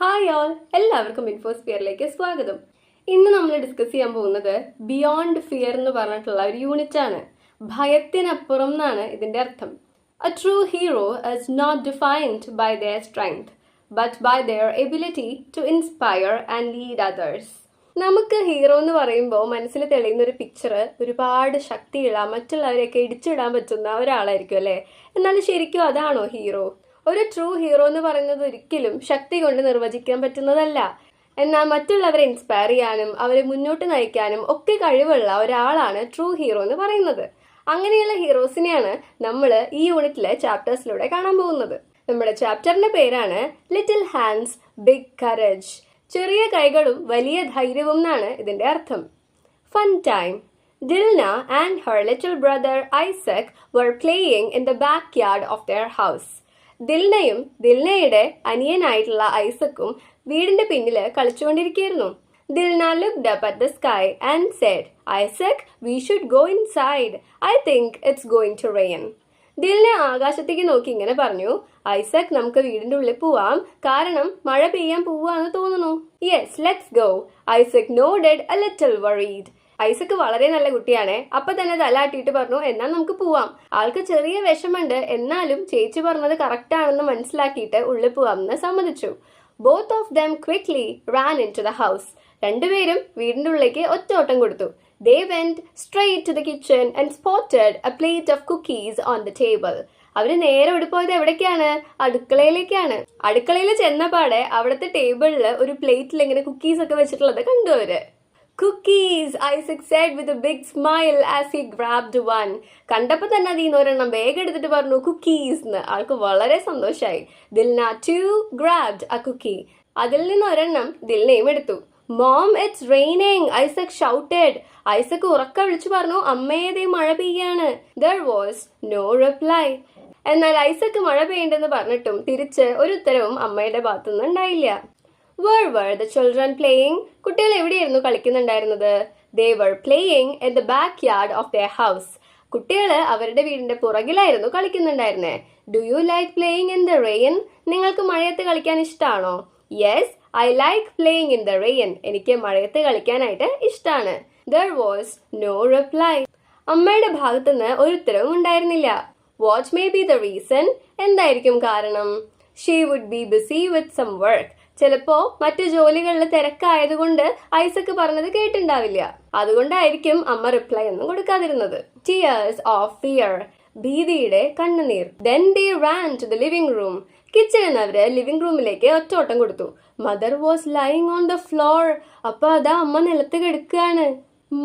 Hi all, എല്ലാവർക്കും ഇൻഫോസ്ഫിയറിലേക്ക് സ്വാഗതം. ഇന്ന് നമ്മൾ ഡിസ്കസ് ചെയ്യാൻ പോകുന്നത് ബിയോണ്ട് ഫിയർ എന്ന് പറഞ്ഞിട്ടുള്ള ഒരു യൂണിറ്റ് ആണ്. ഭയത്തിനപ്പുറം എന്നാണ് ഇതിന്റെ അർത്ഥം. A true hero is not defined by their strength but by their ability to inspire and lead others. നമുക്ക് ഹീറോ എന്ന് പറയുമ്പോൾ മനസ്സിൽ തെളിയുന്ന ഒരു പിക്ചർ ഒരുപാട് ശക്തിയുള്ള മറ്റുള്ളവരെയൊക്കെ ഇടിച്ചിടാൻ പറ്റുന്ന ഒരാളായിരിക്കും അല്ലേ? എന്നാൽ ശരിക്കും അതാണോ ഹീറോ? ഒരു ട്രൂ ഹീറോ എന്ന് പറയുന്നത് ഒരിക്കലും ശക്തി കൊണ്ട് നിർവചിക്കാൻ പറ്റുന്നതല്ല. എന്നാൽ മറ്റുള്ളവരെ ഇൻസ്പയർ ചെയ്യാനും അവരെ മുന്നോട്ട് നയിക്കാനും ഒക്കെ കഴിവുള്ള ഒരാളാണ് ട്രൂ ഹീറോ എന്ന് പറയുന്നത്. അങ്ങനെയുള്ള ഹീറോസിനെയാണ് നമ്മൾ ഈ യൂണിറ്റിലെ ചാപ്റ്റേഴ്സിലൂടെ കാണാൻ പോകുന്നത്. നമ്മുടെ ചാപ്റ്ററിന്റെ പേരാണ് ലിറ്റിൽ ഹാൻഡ്സ് ബിഗ് കറേജ്. ചെറിയ കൈകളും വലിയ ധൈര്യവും എന്നാണ് ഇതിന്റെ അർത്ഥം. Fun time. Dilna and her little brother Isaac were playing in the backyard of their house. ദിൽനയും ദിൽനയുടെ അനിയനായിട്ടുള്ള ഐസക്കും വീടിന്റെ പിന്നില് കളിച്ചുകൊണ്ടിരിക്കുകയായിരുന്നു. Dilna looked up at the sky and said, Isaac, we should go inside. I think it's going to rain. Dilna ആകാശത്തേക്ക് നോക്കി ഇങ്ങനെ പറഞ്ഞു, ഐസക്, നമുക്ക് വീടിന്റെ ഉള്ളിൽ പോവാം, കാരണം മഴ പെയ്യാൻ പോവാന്ന് തോന്നുന്നു. Yes, let's go. Isaac nodded a little worried. Isaac വളരെ നല്ല കുട്ടിയാണ്. അപ്പൊ തന്നെ തലാട്ടിയിട്ട് പറഞ്ഞു, എന്നാൽ നമുക്ക് പോവാം. ആൾക്ക് ചെറിയ വിഷമുണ്ട്, എന്നാലും ചേച്ചി പറഞ്ഞത് കറക്റ്റ് ആണെന്ന് മനസ്സിലാക്കിയിട്ട് ഉള്ളിൽ പോവാമെന്ന് സമ്മതിച്ചു. Both of them quickly ran into the house. രണ്ടുപേരും വീടിന്റെ ഉള്ളിലേക്ക് ഒറ്റോട്ടം കൊടുത്തു. They went straight to the kitchen and spotted a plate of cookies on the table. അവര് നേരെ ഓടിപ്പോയത് എവിടേക്കാണ്? അടുക്കളയിലേക്കാണ്. അടുക്കളയിൽ ചെന്നപാടെ അവിടുത്തെ ടേബിളിൽ ഒരു പ്ലേറ്റിൽ ഇങ്ങനെ കുക്കീസ് ഒക്കെ വെച്ചിട്ടുള്ളത് കണ്ടു അവര്. Cookies, Isaac said with a big smile as he grabbed one. കണ്ടപ്പോ തന്നെ അതിൽ ഒരെണ്ണം വേഗം എടുത്തിട്ട് പറഞ്ഞു കുക്കീസ് എന്ന്. ആൾക്ക് വളരെ സന്തോഷായി. Dilna too grabbed a cookie. അതിൽ നിന്ന് ഒരെണ്ണം ദിൽനയും എടുത്തു. Mom, it's raining, Isaac shouted. Isaac ഉറക്ക വിളിച്ചു പറഞ്ഞു, അമ്മേതേ മഴ പെയ്യാണ്. There was no reply. എന്നാൽ ഐസക് മഴ പെയ്യണ്ടെന്ന് പറഞ്ഞിട്ടും തിരിച്ച് ഒരു ഉത്തരവും അമ്മയുടെ ഭാഗത്തുനിന്ന് ഉണ്ടായില്ല. Where were the children playing? കുട്ടികൾ എവിടെയായിരുന്നു കളിക്കുന്നുണ്ടായിരുന്നത്? They were playing in the backyard of their house. കുട്ടികൾ അവരുടെ വീടിന്റെ പുറകിലായിരുന്നു കളിക്കുന്നുണ്ടായിരുന്നേ. Do you like playing in the rain? നിങ്ങൾക്ക് മഴയത്ത് കളിക്കാൻ ഇഷ്ടമാണോ? Yes, I like playing in the rain. എനിക്ക് മഴയത്ത് കളിക്കാനായിട്ട് ഇഷ്ടമാണ്. There was no reply. അമ്മയുടെ ഭാഗത്തുനിന്ന് ഒരു ഉത്തരവും ഉണ്ടായിരുന്നില്ല. What may be the reason? എന്തായിരിക്കും കാരണം? She would be busy with some work. ചിലപ്പോ മറ്റു ജോലികളിൽ തിരക്കായതുകൊണ്ട് ഐസക് പറഞ്ഞത് കേട്ടിണ്ടാവില്ല. അതുകൊണ്ടായിരിക്കും അമ്മ റിപ്ലൈ ഒന്നും കൊടുക്കാതിരുന്നത്. Tears of fear. ഭീതിയുടെ കണ്ണുനീർ. Then they ran to the living room. കിച്ചണിൽ അവര് ലിവിംഗ് റൂമിലേക്ക് ഒറ്റോട്ടം കൊടുത്തു. Mother was lying on the floor. അപ്പൊ അതാ അമ്മ നിലത്ത് കിടക്കുകയാണ്.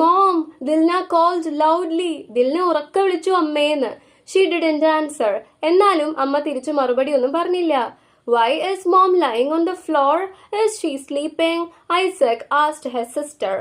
Mom, Dilna called loudly. Dilna ഉറക്ക വിളിച്ചു അമ്മേന്ന്. She didn't answer. എന്നാലും അമ്മ തിരിച്ചു മറുപടി ഒന്നും പറഞ്ഞില്ല. Why is mom lying on the floor? Is she sleeping? Isaac asked his sister.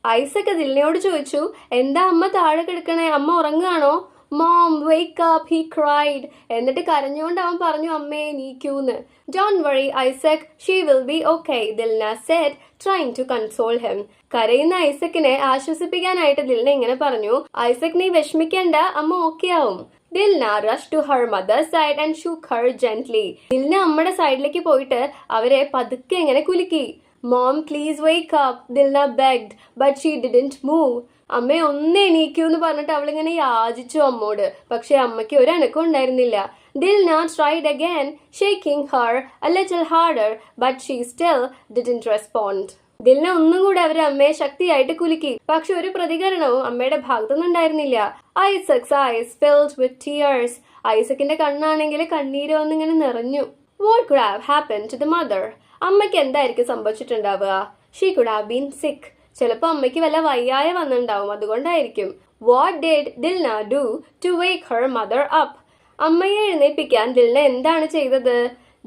Isaac ദിൽനയോട് ചോദിച്ചു, എന്താ അമ്മ താഴെ കിടക്കണേ, അമ്മ ഉറങ്ങാണോ? Mom, wake up, he cried. എന്നിട്ട് കരഞ്ഞുകൊണ്ട് അവൻ പറഞ്ഞു, അമ്മേ നീക്കൂന്ന്. Don't worry, Isaac, she will be okay, Dilna said, trying to console him. കരയുന്ന ഐസക്കിനെ ആശ്വസിപ്പിക്കാനായിട്ട് ദിൽന ഇങ്ങനെ പറഞ്ഞു, ഐസക് നീ വിഷമിക്കണ്ട, അമ്മ ഓക്കെ ആവും. Dilna rushed to her mother's side and shook her gently. Dilna അമ്മയുടെ സൈഡിലേക്ക് പോയിട്ട് അവരെ പതുക്കെ ഇങ്ങനെ കുലുക്കി. Mom, please wake up, Dilna begged, but she didn't move. അമ്മ ഒന്ന് എണീക്കൂ എന്ന് പറഞ്ഞിട്ട് അവളിങ്ങനെ യാചിച്ചു അമ്മോട്. പക്ഷെ അമ്മയ്ക്ക് ഒരു അനക്കം ഉണ്ടായിരുന്നില്ല. Dilna tried again, shaking her a little harder, but she still didn't respond. Dilna ഒന്നും കൂടെ അവരെ അമ്മയെ ശക്തിയായിട്ട് കുലുക്കി. പക്ഷെ ഒരു പ്രതികരണവും അമ്മയുടെ ഭാഗത്തുനിന്നുണ്ടായിരുന്നില്ല. Isaac's eyes filled with tears. ഐസക്കിന്റെ കണ്ണാണെങ്കിൽ കണ്ണീര് വന്നിങ്ങനെ നിറഞ്ഞു. What could have happened to the mother? അമ്മയ്ക്ക് എന്തായിരിക്കും സംഭവിച്ചിട്ടുണ്ടാവുക? She could have been sick. ചിലപ്പോ അമ്മയ്ക്ക് വല്ല വയ്യായ വന്നിട്ടുണ്ടാവും, അതുകൊണ്ടായിരിക്കും. What did Dilna do to wake her mother up? അമ്മയെ എഴുന്നേൽപ്പിക്കാൻ ദിൽന എന്താണ് ചെയ്തത്?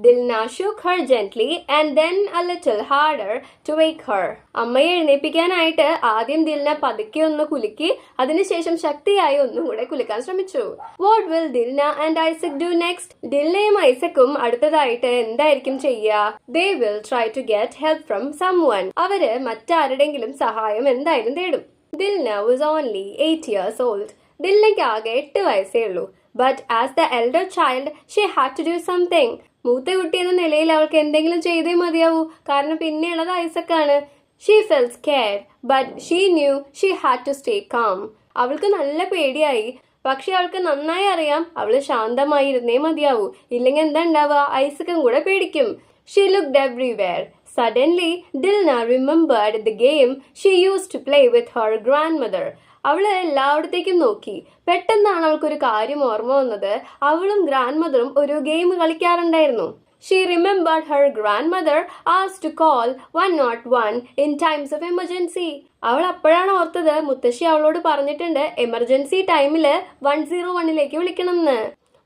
Dilna shook her gently and then a little harder to wake her. അമ്മയെ എഴുന്നേൽപ്പിക്കാനായിട്ട് ആദ്യം ദിൽന പതുക്കെ ഒന്ന് കുലുക്കി, അതിനുശേഷം ശക്തിയായി ഒന്നും കൂടെ കുലുക്കാൻ ശ്രമിച്ചു. What will Dilna and Isaac do next? ദിൽനയും ഐസക്കും അടുത്തതായിട്ട് എന്തായിരിക്കും ചെയ്യുക? They will try to get help from someone. അവര് മറ്റാരുടെങ്കിലും സഹായം എന്തായാലും തേടും. Dilna was only 8 years old. ദിൽനയ്ക്ക് ആകെ 8 വയസ്സേ ഉള്ളൂ. But as the elder child, she had to do something. മൂത്ത കുട്ടി എന്ന നിലയിൽ അവൾക്ക് എന്തെങ്കിലും ചെയ്തേ മതിയാവൂ, കാരണം പിന്നെയുള്ളത് ഐസക്കാണ്. She felt scared but she knew she had to stay calm. അവൾക്ക് നല്ല പേടിയായി, പക്ഷെ അവൾക്ക് നന്നായി അറിയാം അവള് ശാന്തമായിരുന്നേ മതിയാവൂ, ഇല്ലെങ്കിൽ എന്താ ഉണ്ടാവുക, ഐസക്കും കൂടെ പേടിക്കും. She looked everywhere. Suddenly, Dilna remembered the game she used to play with her grandmother. അവള് എല്ലായിടത്തേക്കും നോക്കി. പെട്ടെന്നാണ് അവൾക്കൊരു കാര്യം ഓർമ്മ വന്നത്. അവളും ഗ്രാൻഡ് മദറും ഒരു game കളിക്കാറുണ്ടായിരുന്നു. She remembered her grandmother asked to call 101 in times of emergency. അവൾ അപ്പോഴാണ് ഓർത്തത് മുത്തശ്ശി അവളോട് പറഞ്ഞിട്ടുണ്ട് എമർജൻസി ടൈമില് 101ലേക്ക് വിളിക്കണമെന്ന്.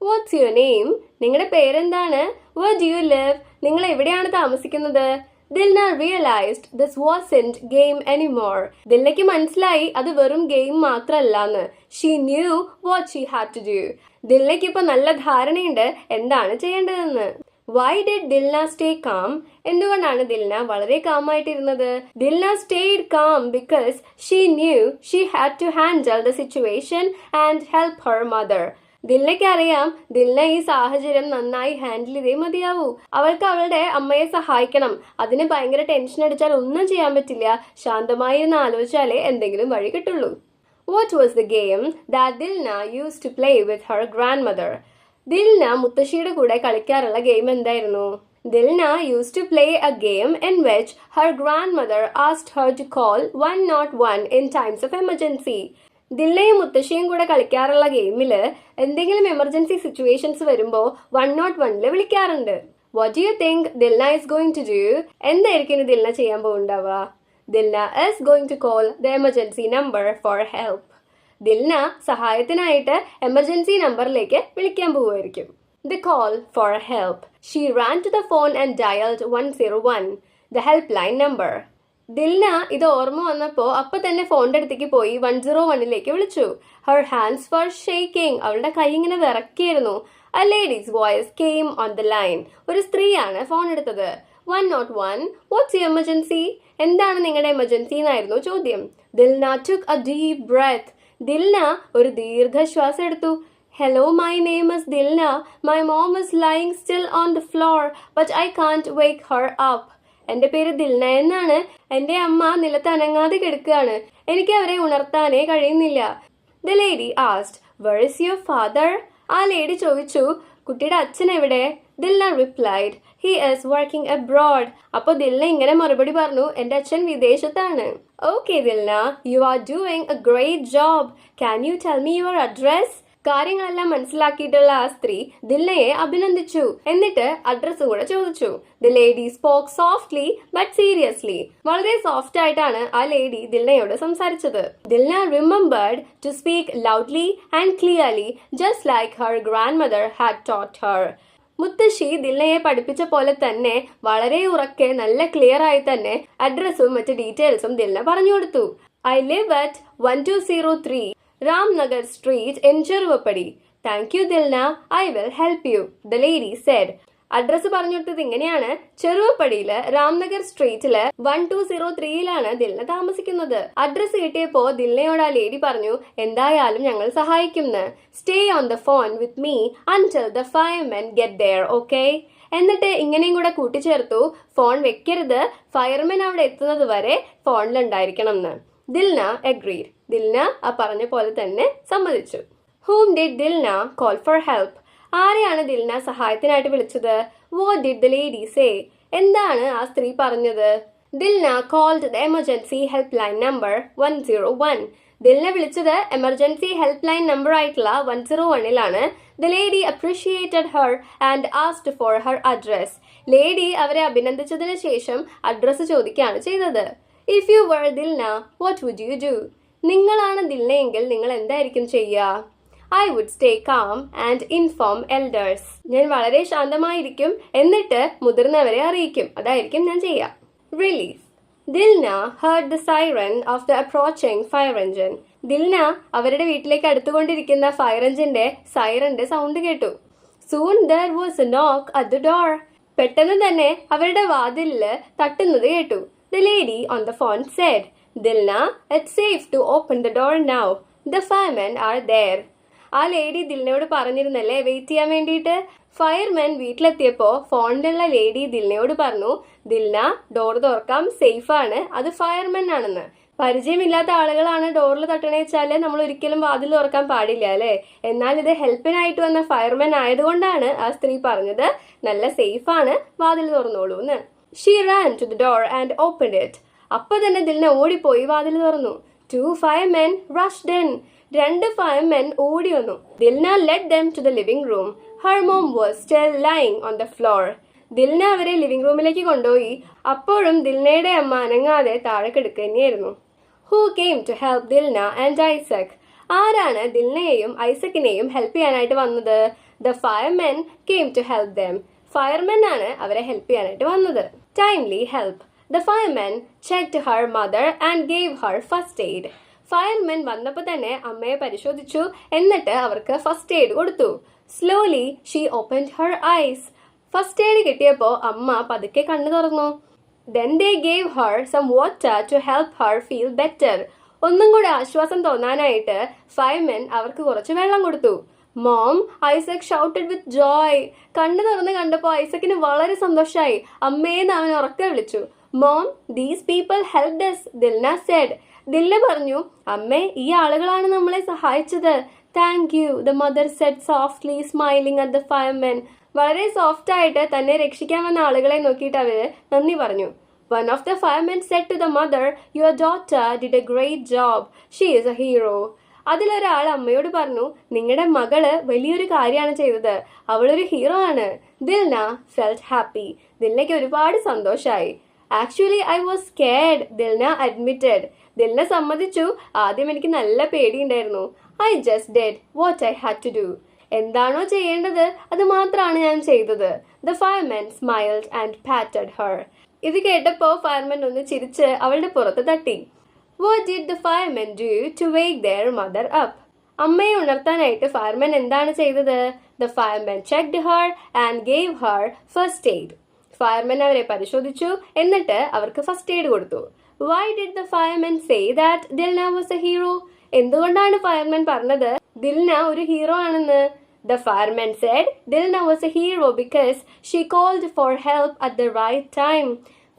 What's your name? നിങ്ങളുടെ പേരെന്താണ്? Where do you live? നിങ്ങൾ എവിടെയാണ് താമസിക്കുന്നത്? Dilna realized this wasn't game anymore. ദിൽനയ്ക്ക് മനസ്സിലായി അത് വെറും ഗെയിം മാത്രമല്ലാന്ന്. She knew what she had to do. ദിൽനയ്ക്ക് ഇപ്പൊ നല്ല ധാരണയുണ്ട് എന്താണ് ചെയ്യേണ്ടതെന്ന്. Why did Dilna stay calm? എന്തുകൊണ്ടാണ് ദിൽന വളരെ കാമായിട്ടിരുന്നത്? Dilna stayed calm because she knew she had to handle the situation and help her mother. ദിൽനയ്ക്ക് അറിയാം ദിൽന ഈ സാഹചര്യം നന്നായി ഹാൻഡിൽ ചെയ്തേ മതിയാവൂ. അവൾക്ക് അവളുടെ അമ്മയെ സഹായിക്കണം. അതിന് ഭയങ്കര ടെൻഷൻ അടിച്ചാൽ ഒന്നും ചെയ്യാൻ പറ്റില്ല. ശാന്തമായി ഇരുന്ന് ആലോചിച്ചാലേ എന്തെങ്കിലും വഴി കിട്ടുള്ളൂ. What was the game that Dilna used to play with her grandmother? Dilna മുത്തശ്ശിയുടെ കൂടെ കളിക്കാറുള്ള ഗെയിം എന്തായിരുന്നു? Dilna used to play a game in which her grandmother asked her to call 101 in times of emergency. ദിൽനയും മുത്തശ്ശിയും കൂടെ കളിക്കാറുള്ള ഗെയിമില് എന്തെങ്കിലും എമർജൻസി സിറ്റുവേഷൻസ് വരുമ്പോൾ 101 വിളിക്കാറുണ്ട്. What do you think Dilna is going to do? എന്തായിരിക്കും ദിൽന ചെയ്യാൻ പോകുന്നുണ്ടാവുക? Dilna is going to call the emergency number for help. Dilna സഹായത്തിനായിട്ട് emergency നമ്പറിലേക്ക് വിളിക്കാൻ പോവുമായിരിക്കും. The call for help. She ran to the phone and dialed 101, the help line number. Dilna ഇത് ഓർമ്മ വന്നപ്പോ അപ്പൊ തന്നെ ഫോണിന്റെ അടുത്തേക്ക് പോയി 101ലേക്ക് വിളിച്ചു. ഹർ ഹാൻഡ്സ് വർ ഷേക്കിംഗ്. അവളുടെ കൈ ഇങ്ങനെ വിറക്കിയിരുന്നു. A lady's voice came on the line. ഒരു സ്ത്രീയാണ് ഫോൺ എടുത്തത്. 101, what's your emergency? എന്താണ് നിങ്ങളുടെ എമർജൻസി എന്നായിരുന്നു ചോദ്യം. Dilna took a deep breath. Dilna ഒരു ദീർഘശ്വാസം എടുത്തു. Hello, my name is Dilna. My mom is lying still on the floor, but I can't wake her up. എന്റെ പേര് ദിൽന എന്നാണ്. എന്റെ അമ്മ നിലത്ത് അനങ്ങാതെ കിടക്കുകയാണ്. എനിക്ക് അവരെ ഉണർത്താനേ കഴിയുന്നില്ല. The lady asked, where is your father? ആ ലേഡി ചോദിച്ചു, കുട്ടിയുടെ അച്ഛൻ എവിടെ? Dilna replied, he is working abroad. അപ്പൊ ദിൽന ഇങ്ങനെ മറുപടി പറഞ്ഞു, എന്റെ അച്ഛൻ വിദേശത്താണ്. Okay, Dilna, you are doing a great job. Can you tell me your address? കാര്യങ്ങളെല്ലാം മനസ്സിലാക്കിയിട്ടുള്ള ആ സ്ത്രീ ദിൽനയെ അഭിനന്ദിച്ചു. എന്നിട്ട് അഡ്രസ്സും കൂടെ ചോദിച്ചു. The lady spoke softly but seriously. വളരെ സോഫ്റ്റ് ആയിട്ടാണ് ആ ലേഡി ദിൽനയോട് സംസാരിച്ചത്. Dilna remembered to speak loudly and clearly just like her grandmother had taught her. മുത്തശ്ശി ദിൽനയെ പഠിപ്പിച്ച പോലെ തന്നെ വളരെ ഉറക്കെ നല്ല ക്ലിയർ ആയി തന്നെ അഡ്രസ്സും മറ്റ് ഡീറ്റെയിൽസും ദിൽന പറഞ്ഞു കൊടുത്തു. I live at 1203 Ramnagar Street in Cheruvapadi. Thank you, Dilna. I will help you, the lady said. Address പറഞ്ഞു കൊടുത്തത് ഇങ്ങനെയാണ്. ചെറുവപ്പടിയില് രാംനഗർ സ്ട്രീറ്റില് 1203യിലാണ് ദിൽന താമസിക്കുന്നത്. അഡ്രസ് കിട്ടിയപ്പോ ദിൽനയോട് ആ ലേഡി പറഞ്ഞു, എന്തായാലും ഞങ്ങൾ സഹായിക്കുമെന്ന്. Stay on the phone with me until the firemen get there, okay? എന്നിട്ട് ഇങ്ങനെയും കൂടെ കൂട്ടിച്ചേർത്തു, ഫോൺ വെക്കരുത്, ഫയർമെൻ അവിടെ എത്തുന്നത് വരെ ഫോണിലുണ്ടായിരിക്കണം എന്ന്. ദിൽന agreed. ദിൽന ആ പറഞ്ഞ പോലെ തന്നെ സമ്മതിച്ചു. Whom did Dilna call for help? ആരെയാണ് ദിൽന സഹായത്തിനായിട്ട് വിളിച്ചത്? What did the lady say? എന്താണ് ആ സ്ത്രീ പറഞ്ഞത്? Dilna called the emergency helpline number 101. Dilna വിളിച്ചത് എമർജൻസി ഹെൽപ്പ് ലൈൻ നമ്പർ ആയിട്ടുള്ള 101ലാണ്. The lady appreciated her and asked for her address. Lady അവരെ അഭിനന്ദിച്ചതിന് ശേഷം അഡ്രസ് ചോദിക്കുകയാണ് ചെയ്തത്. If you were Dilna, what would you do? നിങ്ങളാണ് ദിൽനയെങ്കിൽ നിങ്ങൾ എന്തായിരിക്കും ചെയ്യുക? I would stay calm and inform elders. ഞാൻ വളരെ ശാന്തമായിരിക്കും, എന്നിട്ട് മുതിർന്നവരെ അറിയിക്കും. അതായിരിക്കും ഞാൻ ചെയ്യുക. Relief. Dilna heard the siren of the approaching fire engine. Dilna അവരുടെ വീട്ടിലേക്ക് അടുത്തുകൊണ്ടിരിക്കുന്ന ഫയർ എഞ്ചിന്റെ സൈറന്റെ സൗണ്ട് കേട്ടു. Soon there was a knock at the door. പെട്ടെന്ന് തന്നെ അവരുടെ വാതിലില് തട്ടുന്നത് കേട്ടു. The lady on the phone said, Dilna, it's safe to open the door now. The firemen are there. ആ lady ദിൽനയോട് പറഞ്ഞിരുന്നല്ലേ wait ചെയ്യാൻ വേണ്ടിയിട്ട്. ഫയർമാൻ വീട്ടിലെത്തിയപ്പോൾ ഫോണിലുള്ള ലേഡി ദിൽനയോട് പറഞ്ഞു, ദിൽന ഡോർ തുറക്കാം, സേഫാണ്, അത് ഫയർമാൻ ആണെന്ന്. പരിചയമില്ലാത്ത ആളുകളാണ് ഡോറിൽ തട്ടണേ വെച്ചാല് നമ്മൾ ഒരിക്കലും വാതിൽ തുറക്കാൻ പാടില്ല അല്ലെ. എന്നാൽ ഇത് ഹെൽപ്പിനായിട്ട് വന്ന ഫയർമാൻ ആയതുകൊണ്ടാണ് ആ സ്ത്രീ പറഞ്ഞത് നല്ല സേഫാണ്, വാതിൽ തുറന്നോളൂ എന്ന്. She ran to the door and opened it. അപ്പൊ തന്നെ ദിൽന ഓടിപ്പോയി വാതിൽ തുറന്നു. 2 firemen rushed in. 2 firemen ഓടി വന്നു. Dilna led them to the living room. Her mom was still lying on the floor. Dilna അവരെ ലിവിംഗ് റൂമിലേക്ക് കൊണ്ടുപോയി. അപ്പോഴും ദിൽനയുടെ അമ്മ അനങ്ങാതെ താഴെ കിടക്കുക തന്നെയായിരുന്നു. Who came to help Dilna and Isaac? ആരാണ് ദിൽനയെയും ഐസക്കിനെയും ഹെൽപ്പ് ചെയ്യാനായിട്ട് വന്നത്? The firemen came to help them. ഫയർമെൻ ആണ് അവരെ ഹെൽപ്പ് ചെയ്യാനായിട്ട് വന്നത്. Timely help. The fireman checked her mother and gave her first aid. ഫയർമെൻ വന്നപ്പോൾ തന്നെ അമ്മയെ പരിശോധിച്ചു, എന്നിട്ട് അവർക്ക് ഫസ്റ്റ് എയ്ഡ് കൊടുത്തു. Slowly she opened her eyes. First aid കിട്ടിയപ്പോൾ അമ്മ പതുക്കെ കണ്ണു തുറന്നു. Then they gave her some water to help her feel better. ഒന്നും കൂടെ ആശ്വാസം തോന്നാനായിട്ട് ഫയർമെൻ അവർക്ക് കുറച്ച് വെള്ളം കൊടുത്തു. മോം, ഐസക് ഷൗട്ടഡ് വിത്ത് ജോയ്. കണ്ണു തുറന്ന് കണ്ടപ്പോൾ ഐസക്കിന് വളരെ സന്തോഷമായി. അമ്മേന്ന് അവൻ ഉറക്കെ വിളിച്ചു. Mom, these people helped us, Dilna said. Dilna പറഞ്ഞു, അമ്മേ, ഈ ആളുകളാണ് നമ്മളെ സഹായിച്ചത്. Thank you, the mother said softly, smiling at the firemen. വളരെ സോഫ്റ്റ് ആയിട്ട് തന്നെ രക്ഷിക്കാൻ വന്ന ആളുകളെ നോക്കിയിട്ട് അവര് നന്ദി പറഞ്ഞു. One of the firemen said to the mother, your daughter did a great job. She is a hero. അതിലൊരാൾ അമ്മയോട് പറഞ്ഞു, നിങ്ങളുടെ മകള് വലിയൊരു കാര്യമാണ് ചെയ്തത്, അവളൊരു ഹീറോ ആണ്. Dilna felt happy. ദിൽനയ്ക്ക് ഒരുപാട് സന്തോഷമായി. Actually I was scared, Dilna admitted. Dilna സമ്മതിച്ചു, ആദ്യം എനിക്ക് നല്ല പേടിയുണ്ടായിരുന്നു. I just did what I had to do. എന്താണോ ചെയ്യേണ്ടത് അത് മാത്രമാണ് ഞാൻ ചെയ്തത്. The fireman smiled and patted her. ഇത് കേട്ടപ്പോൾ ഫയർമാൻ ഒന്ന് ചിരിച്ച് അവളുടെ പുറത്ത് തട്ടി. What did the firemen do to wake their mother up? അമ്മയെ ഉണർത്താനായിട്ട് ഫയർമാൻ എന്താണ് ചെയ്തത്? The fireman checked her and gave her first aid. Fireman അവരെ പരിശോധിച്ചു, എന്നിട്ട് അവർക്ക് ഫസ്റ്റ് എയ്ഡ് കൊടുത്തു. Why did the fireman say that Dilna was a hero? എന്തുകൊണ്ടാണ് fireman പറഞ്ഞത് ദിൽന ഒരു ഹീറോ ആണെന്ന്? The fireman said Dilna was a hero because she called for help at the right time.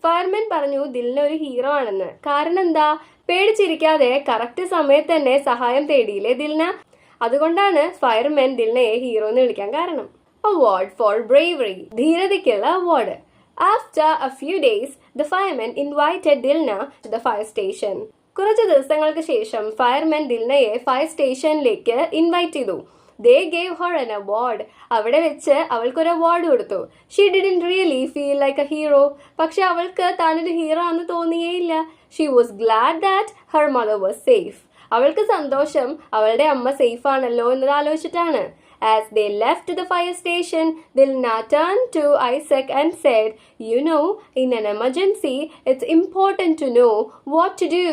Fireman പറഞ്ഞു ദിൽന ഒരു hero ആണെന്ന്. കാരണം എന്താ? പേടിച്ചിരിക്കാതെ കറക്റ്റ് സമയത്ത് തന്നെ സഹായം തേടിയില്ലേ ദിൽന? അതുകൊണ്ടാണ് ഫയർമാൻ ദിൽനയെ ഹീറോ എന്ന് വിളിക്കാൻ കാരണം. Award for bravery. ധീരതയ്ക്കുള്ള award. After a few days, the fireman invited Dilna to the fire station. കുറച്ച് ദിവസങ്ങൾക്ക് ശേഷം ഫയർമാൻ ദിൽനയെ ഫയർ സ്റ്റേഷനിലേക്ക് ഇൻവൈറ്റ് ചെയ്തു. They gave her an award. അവിടെ വെച്ച് അവൾക്കൊരു അവാർഡ് കൊടുത്തു. She didn't really feel like a hero. പക്ഷെ അവൾക്ക് താനൊരു ഹീറോ ആണെന്ന് തോന്നിയേയില്ല. She was glad that her mother was safe. അവൾക്ക് സന്തോഷം അവളുടെ അമ്മ സേഫ് ആണല്ലോ എന്നത് ആലോചിച്ചിട്ടാണ്. As they left the fire station, Dilna turned to Isaac and said, you know, in an emergency, it's important to know what to do.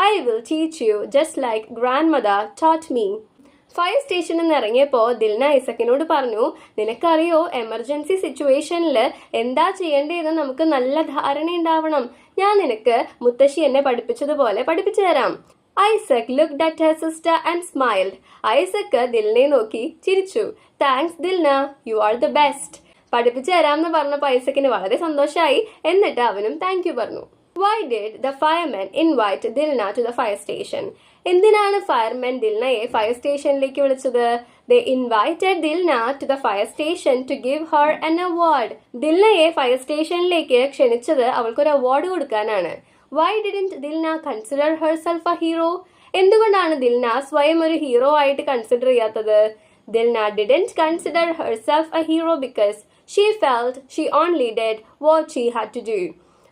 I will teach you just like grandmother taught me. Fire സ്റ്റേഷനിൽ നിന്ന് ഇറങ്ങിയപ്പോൾ ദിൽന ഐസക്കിനോട് പറഞ്ഞു, നിനക്കറിയോ emergency സിറ്റുവേഷനിൽ എന്താ ചെയ്യേണ്ടതെന്ന് നമുക്ക് നല്ല ധാരണ ഉണ്ടാവണം. ഞാൻ നിനക്ക് മുത്തശ്ശി എന്നെ പഠിപ്പിച്ചതുപോലെ പഠിപ്പിച്ചു തരാം. Isaac looked at her sister and smiled. Isaac ദിൽനയെ നോക്കി ചിരിച്ചു. Thanks Dilna, you are the best. പഠിപ്പിച്ചു തരാമെന്ന് പറഞ്ഞപ്പോൾ ഐസക്കിന് വളരെ സന്തോഷമായി. എന്നിട്ട് അവനും താങ്ക് യു പറഞ്ഞു. Why did the fireman invite Dilna to the fire station? എന്തിനാണ് ഫയർമാൻ ദിൽനയെ ഫയർ സ്റ്റേഷനിലേക്ക് വിളിച്ചത്? They invited Dilna to the fire station to give her an award. ദിൽനയെ ഫയർ സ്റ്റേഷനിലേക്ക് ക്ഷണിച്ചത് അവൾക്കൊരു അവാർഡ് കൊടുക്കാനാണ്. Why didn't Dilna consider herself a hero? എന്തുകൊണ്ടാണ് ദിൽന സ്വയം ഒരു ഹീറോ ആയിട്ട് കൺസിഡർ ചെയ്യാത്തത്? Dilna didn't consider herself a hero because she felt she only did what she had to do.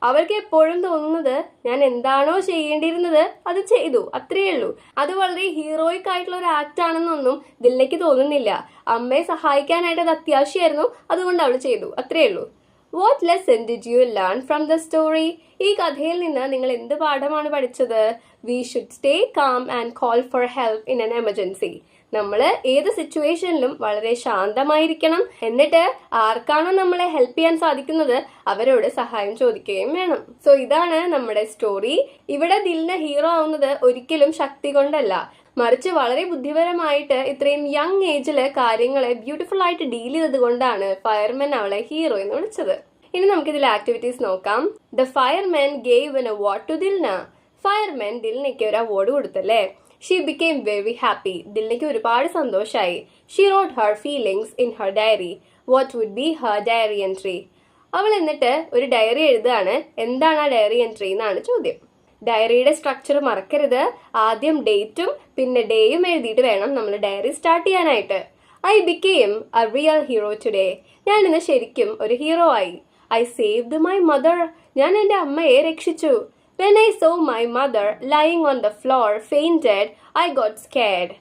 അവൾക്ക് എപ്പോഴും തോന്നുന്നത് ഞാൻ എന്താണോ ചെയ്യേണ്ടിയിരുന്നത് അത് ചെയ്തു, അത്രയേ ഉള്ളൂ. അത് വളരെ ഹീറോയിക് ആയിട്ടുള്ള ഒരു ആക്ട് ആണെന്നൊന്നും ദിൽനയ്ക്ക് തോന്നുന്നില്ല. അമ്മയെ സഹായിക്കാനായിട്ട് അത് അത്യാവശ്യമായിരുന്നു, അതുകൊണ്ട് അവൾ ചെയ്തു, അത്രയേ ഉള്ളൂ. What lesson did you learn from the story? ഈ കഥയിൽ നിന്ന് നിങ്ങൾ എന്ത് പാഠമാണ് പഠിച്ചത്? We should stay calm and call for help in an emergency. നമ്മൾ ഏത് സിറ്റുവേഷനിലും വളരെ ശാന്തമായിരിക്കണം. എന്നിട്ട് ആർക്കാണോ നമ്മളെ ഹെൽപ്പ് ചെയ്യാൻ സാധിക്കുന്നത് അവരോട് സഹായം ചോദിക്കുകയും വേണം. സോ ഇതാണ് നമ്മുടെ സ്റ്റോറി. ഇവിടെ ദിൽന ഹീറോ ആവുന്നത് ഒരിക്കലും ശക്തി കൊണ്ടല്ല, മറിച്ച് വളരെ ബുദ്ധിപരമായിട്ട് ഇത്രയും യങ് ഏജില് കാര്യങ്ങളെ ബ്യൂട്ടിഫുൾ ആയിട്ട് ഡീൽ ചെയ്തത് കൊണ്ടാണ് ഫയർമെൻ അവളെ ഹീറോ എന്ന് വിളിച്ചത്. ഇനി നമുക്ക് ഇതിൽ ആക്ടിവിറ്റീസ് നോക്കാം. The firemen gave an award to Dilna. Firemen ദിൽനയ്ക്ക് ഒരു അവാർഡ് കൊടുത്തല്ലേ. She became very happy. ദിൽനയ്ക്ക് ഒരുപാട് സന്തോഷമായി. She wrote her feelings in her diary. What would be her diary entry? അവൾ എന്നിട്ട് ഒരു ഡയറി എഴുതുകയാണ്. എന്താണ് ആ ഡയറി എൻട്രി എന്നാണ് ചോദ്യം. ഡയറിയുടെ സ്ട്രക്ചർ മറക്കരുത്. ആദ്യം ഡേറ്റും പിന്നെ ഡേയും എഴുതിയിട്ട് വേണം നമ്മൾ ഡയറി സ്റ്റാർട്ട് ചെയ്യാനായിട്ട്. I became A real hero today. ഞാൻ ഇന്ന് ശരിക്കും ഒരു ഹീറോ ആയി. I saved my mother. ഞാൻ എൻ്റെ അമ്മയെ രക്ഷിച്ചു. When I saw my mother lying on the floor fainted, I got scared.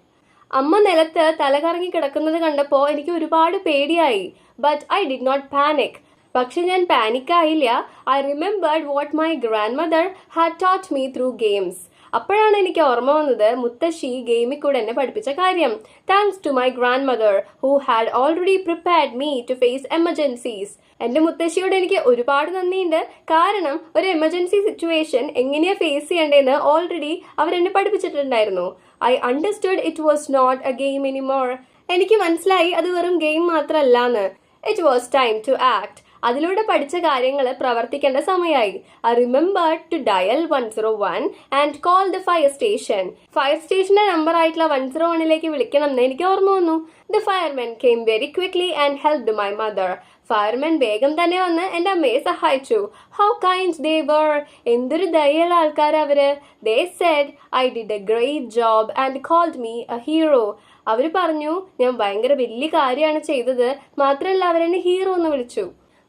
അമ്മ നിലത്ത് തലകറങ്ങി കിടക്കുന്നത് കണ്ടപ്പോൾ എനിക്ക് ഒരുപാട് പേടിയായി. But I did not panic. പക്ഷെ ഞാൻ പാനിക്കായില്ല. I remembered what my grandmother had taught me through games. അപ്പോഴാണ് എനിക്ക് ഓർമ്മ വന്നത് മുത്തശ്ശി ഗെയിമിൽ കൂടെ എന്നെ പഠിപ്പിച്ച കാര്യം. Thanks to my grandmother who had already prepared me to face emergencies. എന്റെ മുത്തശ്ശിയോട് എനിക്ക് ഒരുപാട് നന്ദിയുണ്ട്. കാരണം ഒരു എമർജൻസി സിറ്റുവേഷൻ എങ്ങനെയാ ഫേസ് ചെയ്യേണ്ടതെന്ന് ഓൾറെഡി അവരെന്നെ പഠിപ്പിച്ചിട്ടുണ്ടായിരുന്നു. I understood it was not a game anymore. എനിക്ക് മനസ്സിലായി അത് വെറും ഗെയിം മാത്രമല്ലാന്ന്. It was time to act. അതിലൂടെ പഠിച്ച കാര്യങ്ങൾ പ്രവർത്തിക്കേണ്ട സമയമായി. I remembered to dial 101 and call the fire station. Fire സ്റ്റേഷന്റെ നമ്പർ ആയിട്ടുള്ള 101ലേക്ക് വിളിക്കണം എന്ന് എനിക്ക് ഓർമ്മ വന്നു. The firemen came very quickly and helped my mother. Firemen വേഗം തന്നെ വന്ന് എൻ്റെ അമ്മയെ സഹായിച്ചു. How kind they were. എന്തൊരു ദയുള്ള ആൾക്കാർ അവര്. They said I did a great job and called me a hero. അവർ പറഞ്ഞു ഞാൻ ഭയങ്കര വലിയ കാര്യമാണ് ചെയ്തത്, മാത്രമല്ല അവരെന്നെ ഹീറോ എന്ന് വിളിച്ചു.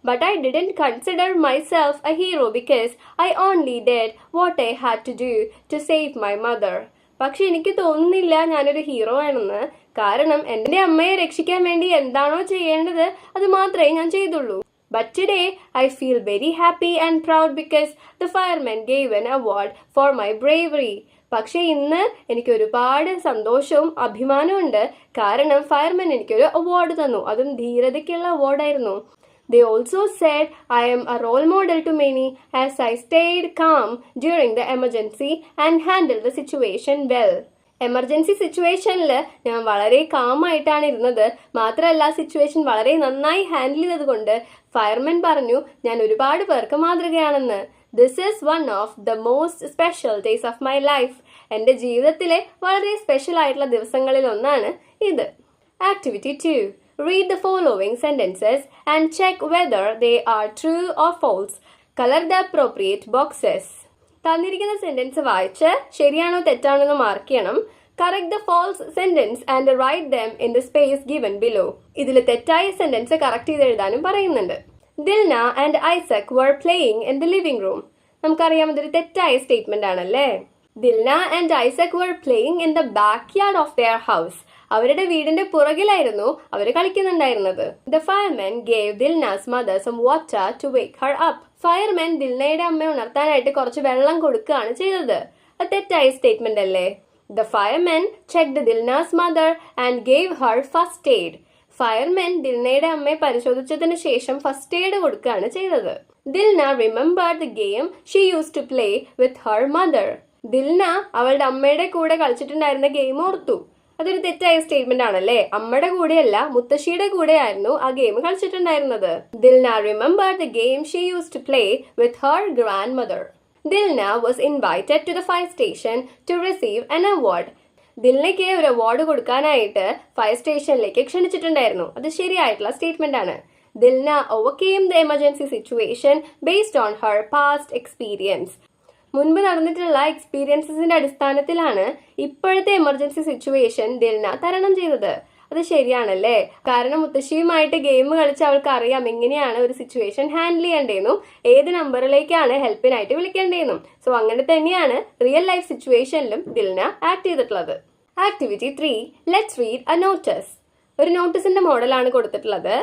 But I didn't consider myself a hero because I only did what I had to do to save my mother. പക്ഷെ എനിക്ക് തോന്നുന്നില്ല ഞാനൊരു ഹീറോ ആണെന്ന്. കാരണം എൻ്റെ അമ്മയെ രക്ഷിക്കാൻ വേണ്ടി എന്താണോ ചെയ്യേണ്ടത് അത് മാത്രമേ ഞാൻ ചെയ്തുള്ളൂ. But today I feel very happy and proud because the fireman gave an award for my bravery. പക്ഷെ ഇന്ന് എനിക്ക് ഒരുപാട് സന്തോഷവും അഭിമാനവും ഉണ്ട്. കാരണം ഫയർമാൻ എനിക്കൊരു അവാർഡ് തന്നു. അതും ധീരതയ്ക്കുള്ള അവാർഡായിരുന്നു. They also said I am a role model to many as I stayed calm during the emergency and handled the situation well. Emergency സിറ്റുവേഷനിൽ ഞാൻ വളരെ കാമായിട്ടാണ് ഇരുന്നത്. മാത്രമല്ല സിറ്റുവേഷൻ വളരെ നന്നായി ഹാൻഡിൽ ചെയ്തത് കൊണ്ട് ഫയർമാൻ പറഞ്ഞു ഞാൻ ഒരുപാട് പേർക്ക് മാതൃകയാണെന്ന്. This is one of the most special days of my life. എൻ്റെ ജീവിതത്തിലെ വളരെ സ്പെഷ്യൽ ആയിട്ടുള്ള ദിവസങ്ങളിൽ ഒന്നാണ് ഇത്. Activity 2. Read the following sentences and check whether they are true or false. Color the appropriate boxes. തന്നിരിക്കുന്ന സെന്റൻസ് വായിച്ച് ശരിയാണോ തെറ്റാണോ എന്ന് മാർക്ക് ചെയ്യണം. Correct the false sentence and write them in the space given below. ഇതിൽ തെറ്റായ sentence correct ചെയ്ത് എഴുതാനും പറയുന്നുണ്ട്. Dilna and Isaac were playing in the living room. നമുക്കറിയാം ഇതൊരു തെറ്റായ സ്റ്റേറ്റ്മെന്റ് ആണല്ലേ. Dilna and Isaac were playing in the backyard of their house. അവരുടെ വീടിന്റെ പുറകിലായിരുന്നു അവർ കളിക്കുന്നുണ്ടായിരുന്നത്. The fireman gave Dilna's mother some water to wake her up. Fireman ദിൽനയുടെ അമ്മയെ ഉണർത്താനായിട്ട് കുറച്ച് വെള്ളം കൊടുക്കുകയാണ് ചെയ്തത്. അത് തെറ്റായ സ്റ്റേറ്റ്മെന്റ് അല്ലേ. The fireman checked Dilna's mother and gave her first aid. Fireman ദിൽനയുടെ അമ്മയെ പരിശോധിച്ചതിന് ശേഷം ഫസ്റ്റ് എയ്ഡ് കൊടുക്കുകയാണ് ചെയ്തത്. Dilna remembered the game she used to play with her mother. Dilna അവളുടെ അമ്മയുടെ കൂടെ കളിച്ചിട്ടുണ്ടായിരുന്ന ഗെയിം ഓർത്തു. അതൊരു തെറ്റായ സ്റ്റേറ്റ്മെന്റ് ആണല്ലേ. അമ്മയുടെ കൂടെയല്ല മുത്തശ്ശിയുടെ കൂടെയായിരുന്നു ആ ഗെയിം കളിച്ചിട്ടുണ്ടായിരുന്നത്. Dilna remembered the game she used to play with her grandmother. Dilna was invited to the fire station to receive an award. ദിൽനയ്ക്ക് ഒരു അവാർഡ് കൊടുക്കാനായിട്ട് ഫയർ സ്റ്റേഷനിലേക്ക് ക്ഷണിച്ചിട്ടുണ്ടായിരുന്നു. അത് ശരിയായിട്ടുള്ള സ്റ്റേറ്റ്മെന്റ് ആണ്. Dilna overcame the emergency situation based on her past experience. മുൻപ് നടന്നിട്ടുള്ള എക്സ്പീരിയൻസസിന്റെ അടിസ്ഥാനത്തിലാണ് ഇപ്പോഴത്തെ എമർജൻസി സിറ്റുവേഷൻ ദിൽന തരണം ചെയ്തത്. അത് ശരിയാണല്ലേ. കാരണം മുത്തശ്ശിയുമായിട്ട് ഗെയിം കളിച്ച് അവൾക്ക് അറിയാം എങ്ങനെയാണ് ഒരു സിറ്റുവേഷൻ ഹാൻഡിൽ ചെയ്യേണ്ടതെന്നും ഏത് നമ്പറിലേക്കാണ് ഹെൽപ്പിനായിട്ട് വിളിക്കേണ്ടതെന്നും. സോ അങ്ങനെ തന്നെയാണ് റിയൽ ലൈഫ് സിറ്റുവേഷനിലും ദിൽന ആക്ട് ചെയ്തിട്ടുള്ളത്. Activity 3. Let's read A notice. ഒരു നോട്ടീസിന്റെ മോഡലാണ് കൊടുത്തിട്ടുള്ളത്.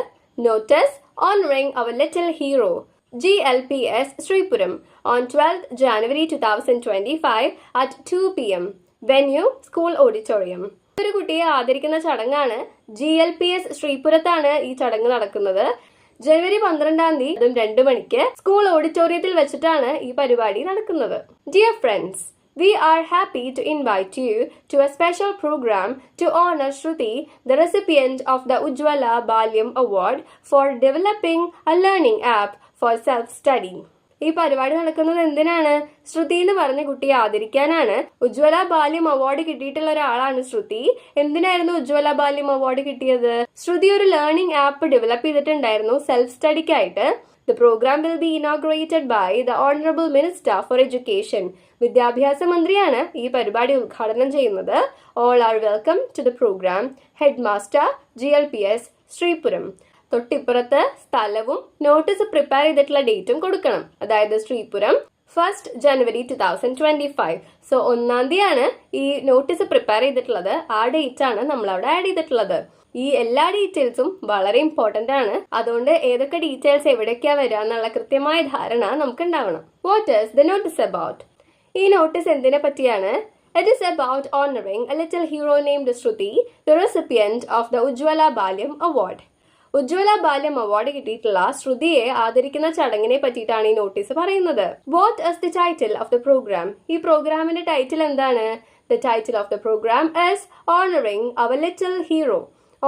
Notice honoring our little hero. GLPS Sripuram on 12th January 2025 at 2 p.m. Venue School Auditorium. ഒരു കുട്ടിയെ ആദരിക്കുന്ന ചടങ്ങാണ്. GLPS ശ്രീപുരത്താണ് ഈ ചടങ്ങ് നടക്കുന്നത്. ജനുവരി 12 അതും 2 മണിക്ക് സ്കൂൾ ഓഡിറ്റോറിയത്തിൽ വെച്ചിട്ടാണ് ഈ പരിപാടി നടക്കുന്നത്. Dear friends, we are happy to invite you to a special program to honor Shruti, the recipient of the Ujjwala Balyam Award for developing a learning app for self-study. ഈ പരിപാടി നടക്കുന്നത് എന്തിനാണ്? ശ്രുതി എന്ന് പറഞ്ഞ കുട്ടിയെ ആദരിക്കാനാണ്. ഉജ്ജ്വല ബാല്യം അവാർഡ് കിട്ടിയിട്ടുള്ള ഒരാളാണ് ശ്രുതി. എന്തിനായിരുന്നു ഉജ്ജ്വല ബാല്യം അവാർഡ് കിട്ടിയത്? ശ്രുതി ഒരു ലേണിംഗ് ആപ്പ് ഡെവലപ്പ് ചെയ്തിട്ടുണ്ടായിരുന്നു self സ്റ്റഡിക്കായിട്ട്. The program will be inaugurated by the Honorable Minister for Education. വിദ്യാഭ്യാസ മന്ത്രിയാണ് ഈ പരിപാടി ഉദ്ഘാടനം ചെയ്യുന്നത്. All are welcome to the program. Headmaster GLPS Sreepuram. തൊട്ടിപ്പുറത്ത് സ്ഥലവും നോട്ടീസ് പ്രിപ്പയർ ചെയ്തിട്ടുള്ള ഡേറ്റും കൊടുക്കണം. അതായത് ശ്രീപുരം 1 January 2025. സോ 1 തീയതിയാണ് ഈ നോട്ടീസ് പ്രിപ്പയർ ചെയ്തിട്ടുള്ളത്. ആ ഡേറ്റ് ആണ് നമ്മൾ അവിടെ ആഡ് ചെയ്തിട്ടുള്ളത്. ഈ എല്ലാ ഡീറ്റെയിൽസും വളരെ ഇമ്പോർട്ടന്റ് ആണ്. അതുകൊണ്ട് ഏതൊക്കെ ഡീറ്റെയിൽസ് എവിടേക്കാ വരിക എന്നുള്ള കൃത്യമായ ധാരണ നമുക്ക് ഉണ്ടാവണം. What is the notice about? ഈ നോട്ടീസ് എന്തിനെ പറ്റിയാണ്? It is about honoring a little hero named Shruti, the recipient of the Ujjwala Balyam Award. ഉജ്ജ്വല ബാല്യം അവാർഡ് കിട്ടിയിട്ടുള്ള ശ്രുതിയെ ആദരിക്കുന്ന ചടങ്ങിനെ പറ്റിയിട്ടാണ് ഈ നോട്ടീസ് പറയുന്നത്. What is the title of the programme? ഈ പ്രോഗ്രാമിന്റെ ടൈറ്റിൽ എന്താണ്? The title of the programme is honouring our little hero.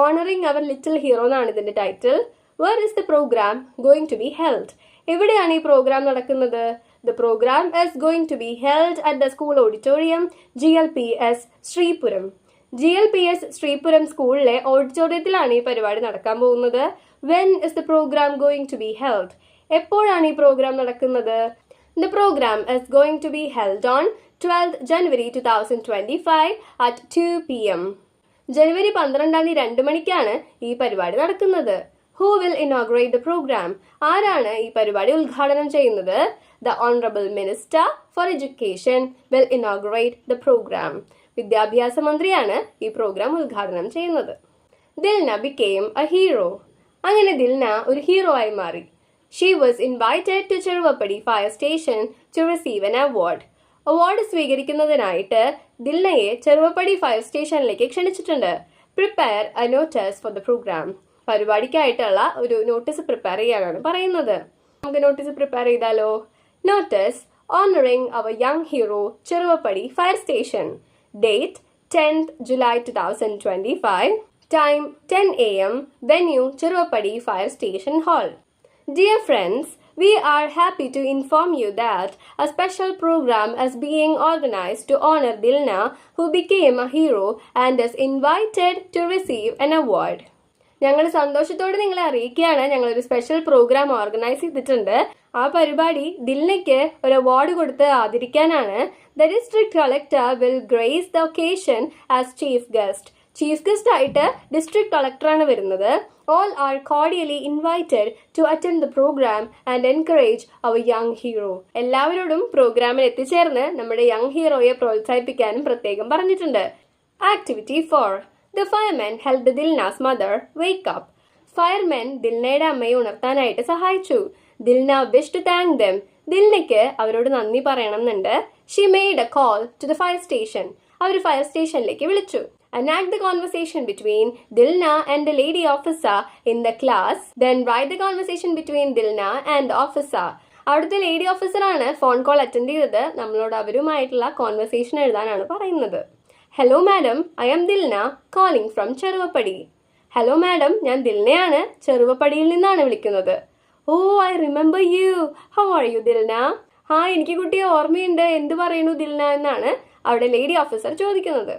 Honouring our little hero എന്നാണ് ഇതിന്റെ title. Where is the programme going to be held? എവിടെയാണ് ഈ programme നടക്കുന്നത്? The programme is going to be held at the school auditorium GLPS Sreepuram. GLPS Sreepuram സ്കൂളിലെ ഓഡിറ്റോറിയത്തിലാണ് ഈ പരിപാടി നടക്കാൻ പോകുന്നത്. When is the programme going to be held? എപ്പോഴാണ് ഈ പ്രോഗ്രാം നടക്കുന്നത്? The programme is going to be held on 12 January 2025 at 2 PM. ജനുവരി 12 2 മണിക്കാണ് ഈ പരിപാടി നടക്കുന്നത്. Who will inaugurate the program? ആരാണ് ഈ പരിപാടി ഉദ്ഘാടനം ചെയ്യുന്നത്? The Honorable Minister for Education will inaugurate the program. വിദ്യാഭ്യാസ മന്ത്രിയാണ് ഈ പ്രോഗ്രാം ഉദ്ഘാടനം ചെയ്യുന്നത്. Dilna became a hero. അങ്ങനെ ദിൽന ഒരു ഹീറോ ആയി മാറി. She was invited to Cheruvappady fire station to receive an award. Award സ്വീകരിക്കുന്നതിനായിട്ട് ദിൽനയെ ചെറുവപ്പടി ഫയർ സ്റ്റേഷനിലേക്ക് ക്ഷണിച്ചിട്ടുണ്ട്. Prepare a notice for the program. പരിപാടിക്കായിട്ടുള്ള ഒരു നോട്ടീസ് പ്രിപ്പയർ ചെയ്യാനാണ് പറയുന്നത്. നമുക്ക് നോട്ടീസ് പ്രിപ്പയർ ചെയ്താലോ? Notice honoring our young hero Cheruvappady fire station. Date 10th July 2025. Time 10 AM. Venue Cheruvappady Fire Station Hall. Dear friends, we are happy to inform you that a special program is being organized to honor Dilna, who became a hero and is invited to receive an award. ഞങ്ങൾ സന്തോഷത്തോടെ നിങ്ങളെ അറിയിക്കുകയാണ്, ഞങ്ങളൊരു special programme organise ചെയ്തിട്ടുണ്ട്. ആ പരിപാടി ദിൽനയ്ക്ക് ഒരു award കൊടുത്ത് ആദരിക്കാനാണ്. The district collector will grace the occasion as chief guest. Chief guest ആയിട്ട് ഡിസ്ട്രിക്ട് കളക്ടറാണ് വരുന്നത്. All are cordially invited to attend the program and encourage our young hero. എല്ലാവരോടും പ്രോഗ്രാമിൽ എത്തിച്ചേർന്ന് നമ്മുടെ യങ് ഹീറോയെ പ്രോത്സാഹിപ്പിക്കാനും പ്രത്യേകം പറഞ്ഞിട്ടുണ്ട്. Activity 4. The firemen helped Dilna's mother wake up. Firemen ദിൽനയുടെ അമ്മയെ ഉണർത്താനായിട്ട് സഹായിച്ചു. Dilna wished to thank them. ദിൽനയ്ക്ക് അവരോട് നന്ദി പറയണമെന്നുണ്ട്. She made a call to the fire station. അവർ ഫയർ സ്റ്റേഷനിലേക്ക് വിളിച്ചു. Enact the conversation between Dilna and the lady officer in the class. Then write the conversation between Dilna and the officer. അവിടുത്തെ lady ഓഫീസറാണ് phone call attend ചെയ്തത്. നമ്മളോട് അവരുമായിട്ടുള്ള conversation എഴുതാനാണ് പറയുന്നത്. Hello madam, I am Dilna calling from Cheruvappady. Hello madam, ഞാൻ ദിൽനയാണ്, ചെറുവപ്പടിയിൽ നിന്നാണ് വിളിക്കുന്നത്. Oh, I remember you. How are you Dilna? ആ, എനിക്ക് കുട്ടിയെ ഓർമ്മയുണ്ട്. എന്ത് പറയുന്നു ദിൽന എന്നാണ് അവിടെ ലേഡി ഓഫീസർ ചോദിക്കുന്നത്.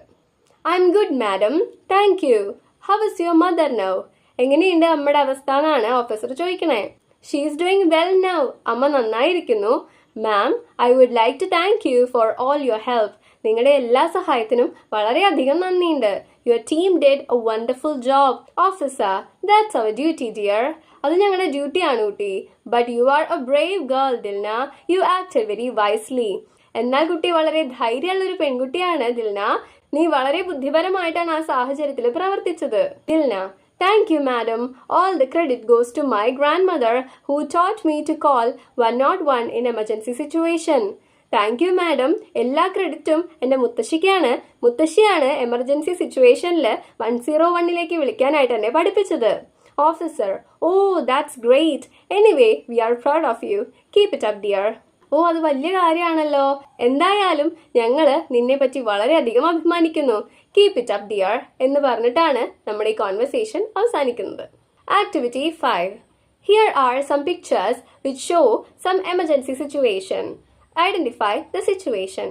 I am good madam, thank you. How is your mother now? എങ്ങനെയുണ്ട് അമ്മയുടെ അവസ്ഥ എന്നാണ് ഓഫീസർ ചോദിക്കണേ. She is doing well now. അമ്മ നന്നായിരിക്കുന്നു. Ma'am, I would like to thank you for all your help. നിങ്ങളുടെ എല്ലാ സഹായത്തിനും വളരെയധികം നന്ദിയുണ്ട്. Your team did a wonderful job. Officer, that's our duty dear. അത് ഞങ്ങളുടെ ഡ്യൂട്ടിയാണ് കുട്ടി. But you are a brave girl Dilna. You acted very wisely. എന്നാൽ കുട്ടി വളരെ ധൈര്യമുള്ളൊരു പെൺകുട്ടിയാണ് ദിൽന. നീ വളരെ ബുദ്ധിപരമായിട്ടാണ് ആ സാഹചര്യത്തിൽ പ്രവർത്തിച്ചത്. Dilna, thank you madam. All the credit goes to my grandmother who taught me to call 101 in emergency situation. Thank you madam, എല്ലാ ക്രെഡിറ്റും എൻ്റെ മുത്തശ്ശിക്കാണ്. മുത്തശ്ശിയാണ് എമർജൻസി സിറ്റുവേഷനിൽ 101ലേക്ക് വിളിക്കാനായിട്ട് എന്നെ പഠിപ്പിച്ചത്. Officer, oh that's great. Anyway we are proud of you. Keep it up dear. ഓ അത് വലിയ കാര്യമാണല്ലോ. എന്തായാലും ഞങ്ങൾ നിന്നെ പറ്റി വളരെയധികം അഭിമാനിക്കുന്നു. കീപ് ഇറ്റ് അപ്പ് ഡിയർ എന്ന് പറഞ്ഞിട്ടാണ് നമ്മുടെ ഈ കോൺവെർസേഷൻ അവസാനിക്കുന്നത്. Activity 5. Here are some pictures which show some emergency situation. Identify the situation.